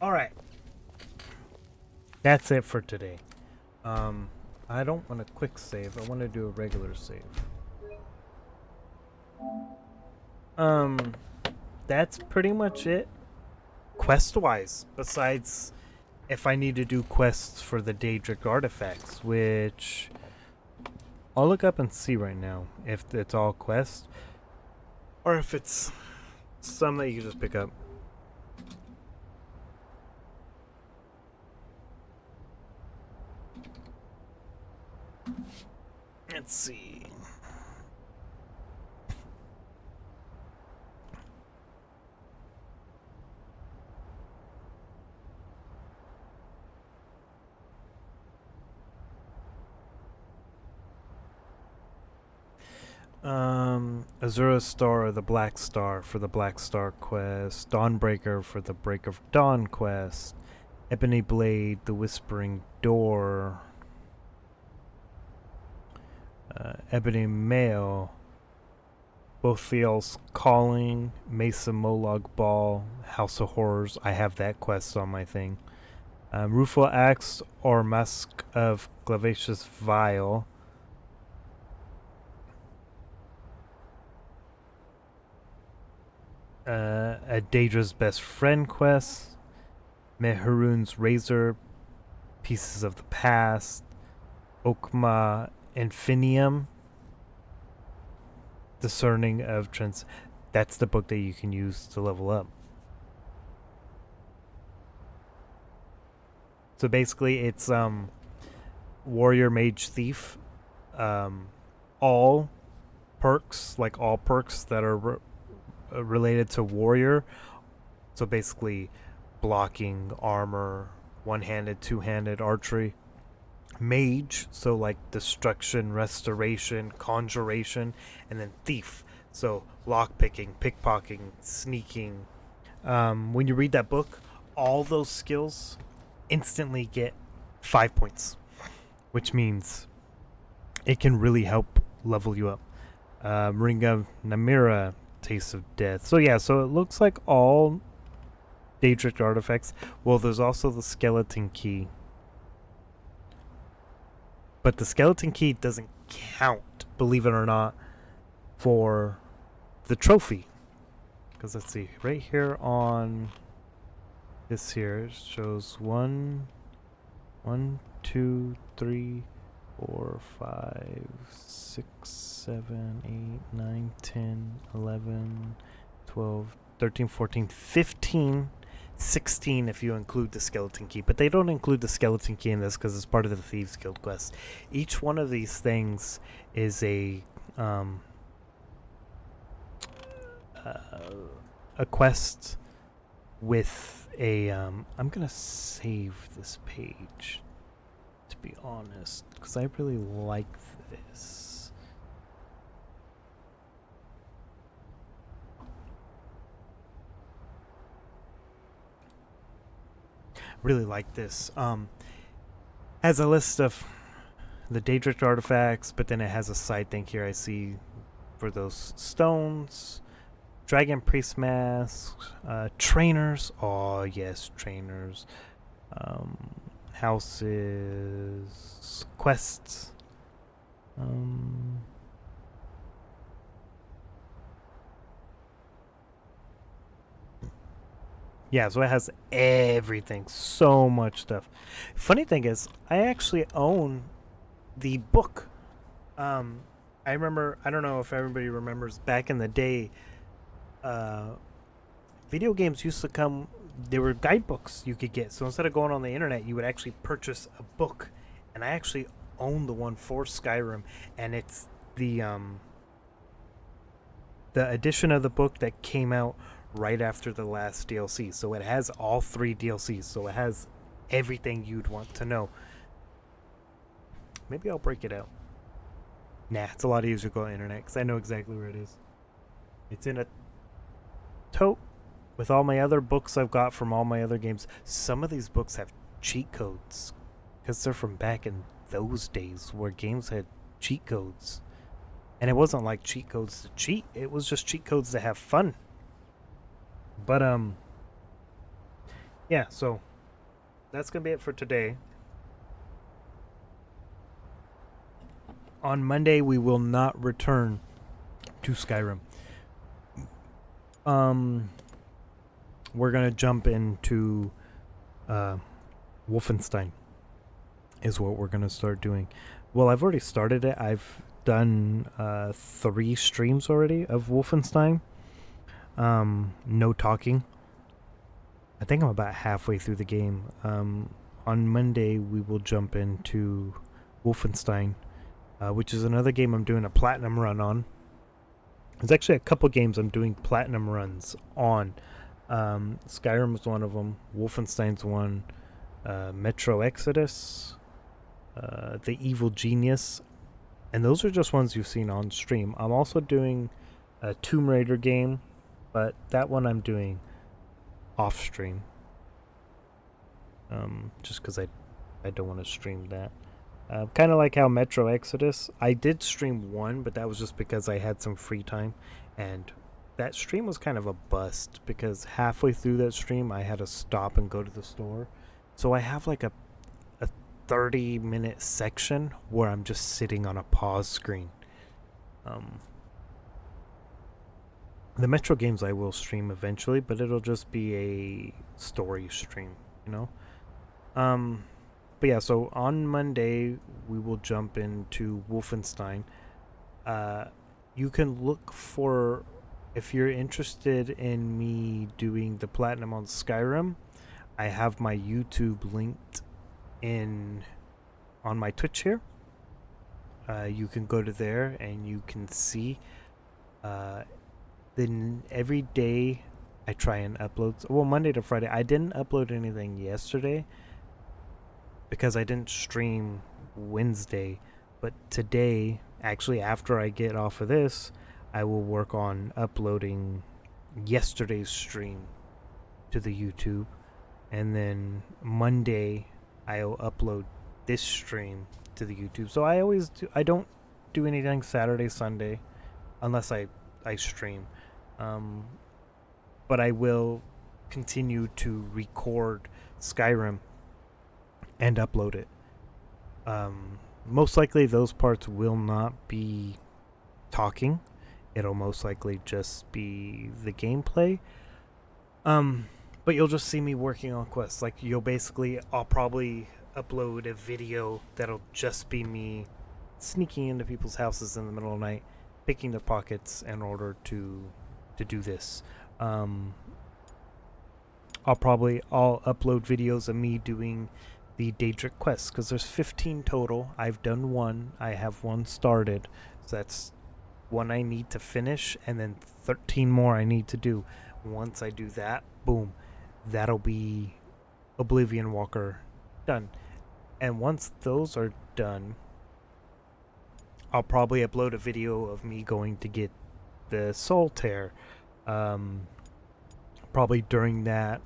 Alright. That's it for today. I don't want a quick save. I want to do a regular save. That's pretty much it. Quest-wise, besides if I need to do quests for the Daedric artifacts, which I'll look up and see right now if it's all quests or if it's some that you can just pick up. Let's see. Azura Star, the Black Star for the Black Star quest, Dawnbreaker for the Break of Dawn quest, Ebony Blade, the Whispering Door, Ebony Mail, Bothiel's Calling, Mesa Molag Ball, House of Horrors. I have that quest on my thing. Rueful Axe or Mask of Glavacious Vial. A Daedra's Best Friend quest, Mehrunes Razor, Pieces of the Past, Okma Infinium, Discerning of Trans. That's the book that you can use to level up. So basically, it's Warrior Mage Thief, all perks, like all perks that are related to warrior. So basically blocking, armor, one-handed, two-handed, archery. Mage, so like destruction, restoration, conjuration, and then thief, so lockpicking, pickpocketing, sneaking. When you read that book, all those skills instantly get 5 points, which means it can really help level you up. Ring of Namira, Taste of Death. So yeah, so it looks like all Daedric artifacts. Well, there's also the Skeleton Key. But the Skeleton Key doesn't count, believe it or not, for the trophy. Because let's see, right here on this here shows 1, 2, 3, 4, 5, 6, 7, 8, 9, 10, 11, 12, 13, 14, 15, 16 if you include the Skeleton Key. But they don't include the Skeleton Key in this because it's part of the Thieves Guild quest. Each one of these things is a quest with a I'm gonna save this page to be honest, because I really like this. Really like this. Has a list of the Daedric artifacts, but then it has a side thing here I see for those stones, dragon priest masks, trainers. Oh yes, trainers. Houses, quests. Yeah, so it has everything. So much stuff. Funny thing is, I actually own the book. I remember, I don't know if everybody remembers, back in the day, video games used to come, there were guidebooks you could get. So instead of going on the internet, you would actually purchase a book. And I actually own the one for Skyrim. And it's the edition of the book that came out right after the last DLC. So it has all 3 DLCs. So it has everything you'd want to know. Maybe I'll break it out. Nah, it's a lot easier to go on the internet because I know exactly where it is. It's in a tote with all my other books I've got from all my other games. Some of these books have cheat codes because they're from back in those days where games had cheat codes. And it wasn't like cheat codes to cheat. It was just cheat codes to have fun. But, yeah, so that's going to be it for today. On Monday, we will not return to Skyrim. We're going to jump into Wolfenstein is what we're going to start doing. Well, I've already started it. I've done 3 streams already of Wolfenstein. No talking. I think I'm about halfway through the game. On Monday, we will jump into Wolfenstein, which is another game I'm doing a platinum run on. There's actually a couple games I'm doing platinum runs on. Skyrim is one of them. Wolfenstein's one. Metro Exodus. The Evil Genius. And those are just ones you've seen on stream. I'm also doing a Tomb Raider game, but that one I'm doing off stream. Just because I don't want to stream that. Kind of like how Metro Exodus, I did stream one, but that was just because I had some free time, and that stream was kind of a bust because halfway through that stream I had to stop and go to the store. So I have like a 30-minute section where I'm just sitting on a pause screen. The Metro games I will stream eventually, but it'll just be a story stream, you know? But yeah, so on Monday, we will jump into Wolfenstein. You can look for, if you're interested in me doing the Platinum on Skyrim, I have my YouTube linked on my Twitch here. You can go to there and you can see. Then every day I try and upload. Well, Monday to Friday. I didn't upload anything yesterday because I didn't stream Wednesday. But today, actually after I get off of this, I will work on uploading yesterday's stream to the YouTube. And then Monday, I'll upload this stream to the YouTube. So I don't do anything Saturday, Sunday, unless I stream. But I will continue to record Skyrim and upload it. Most likely those parts will not be talking. It'll most likely just be the gameplay. But you'll just see me working on quests. Like, I'll probably upload a video that'll just be me sneaking into people's houses in the middle of the night, picking their pockets in order to do this. I'll upload videos of me doing the Daedric quests, because there's 15 total. I've done 1. I have 1 started. So that's 1 I need to finish, and then 13 more I need to do. Once I do that, boom, that'll be Oblivion Walker done. And once those are done, I'll probably upload a video of me going to get the Soul Tear. Probably during that,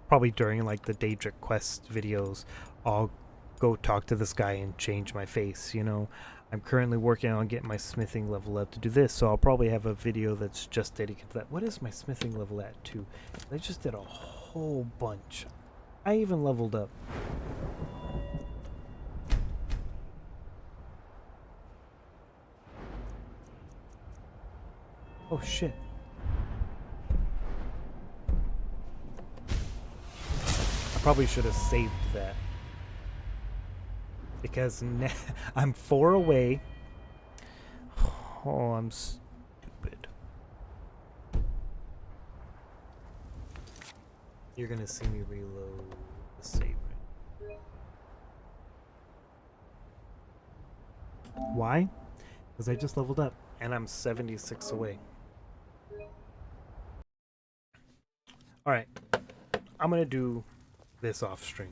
probably during like the Daedric quest videos, I'll go talk to this guy and change my face, you know. I'm currently working on getting my smithing level up to do this, so I'll probably have a video that's just dedicated to that. What is my smithing level at, too? I just did a whole bunch. I even leveled up. Oh shit. I probably should have saved that. Because I'm 4 away. Oh, I'm stupid. You're gonna see me reload the save. Why? Because I just leveled up and I'm 76 away. Alright. I'm gonna do this off stream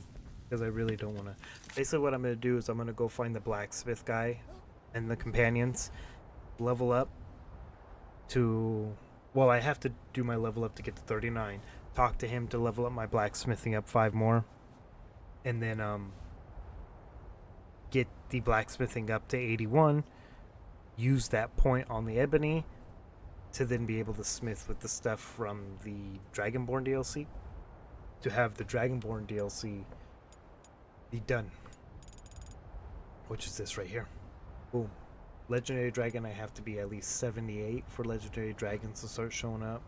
because I really don't want to. Basically what I'm going to do is I'm going to go find the blacksmith guy and the companions, level up to, well, I have to do my level up to get to 39, talk to him to level up my blacksmithing up 5 more, and then get the blacksmithing up to 81, use that point on the ebony to then be able to smith with the stuff from the Dragonborn DLC, to have the Dragonborn DLC be done, which is this right here. Boom. Legendary Dragon, I have to be at least 78 for Legendary Dragons to start showing up.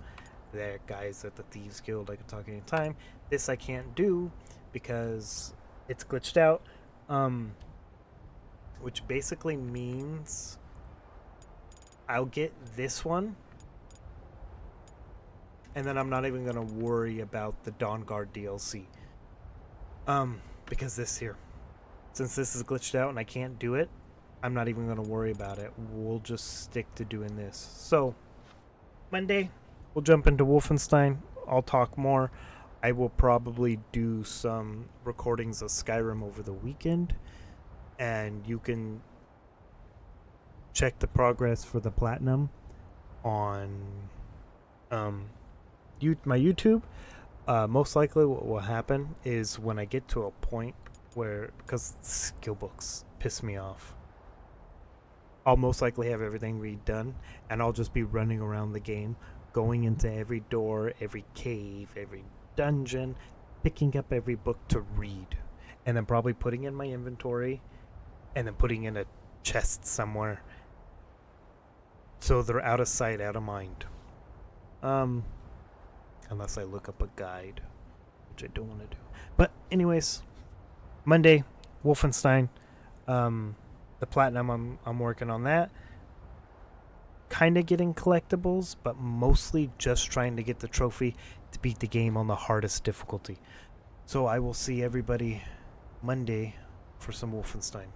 There, guys at the Thieves Guild, I can talk anytime. This I can't do because it's glitched out, which basically means I'll get this one, and then I'm not even going to worry about the Dawnguard DLC. Because this here, since this is glitched out and I can't do it, I'm not even going to worry about it. We'll just stick to doing this. So, Monday, we'll jump into Wolfenstein. I'll talk more. I will probably do some recordings of Skyrim over the weekend. And you can check the progress for the Platinum on my YouTube. Most likely what will happen is when I get to a point where, because skill books piss me off, I'll most likely have everything redone and I'll just be running around the game, going into every door, every cave, every dungeon, picking up every book to read, and then probably putting in my inventory and then putting in a chest somewhere so they're out of sight, out of mind. Unless I look up a guide, which I don't want to do. But anyways, Monday, Wolfenstein, the Platinum, I'm working on that. Kind of getting collectibles, but mostly just trying to get the trophy to beat the game on the hardest difficulty. So I will see everybody Monday for some Wolfenstein.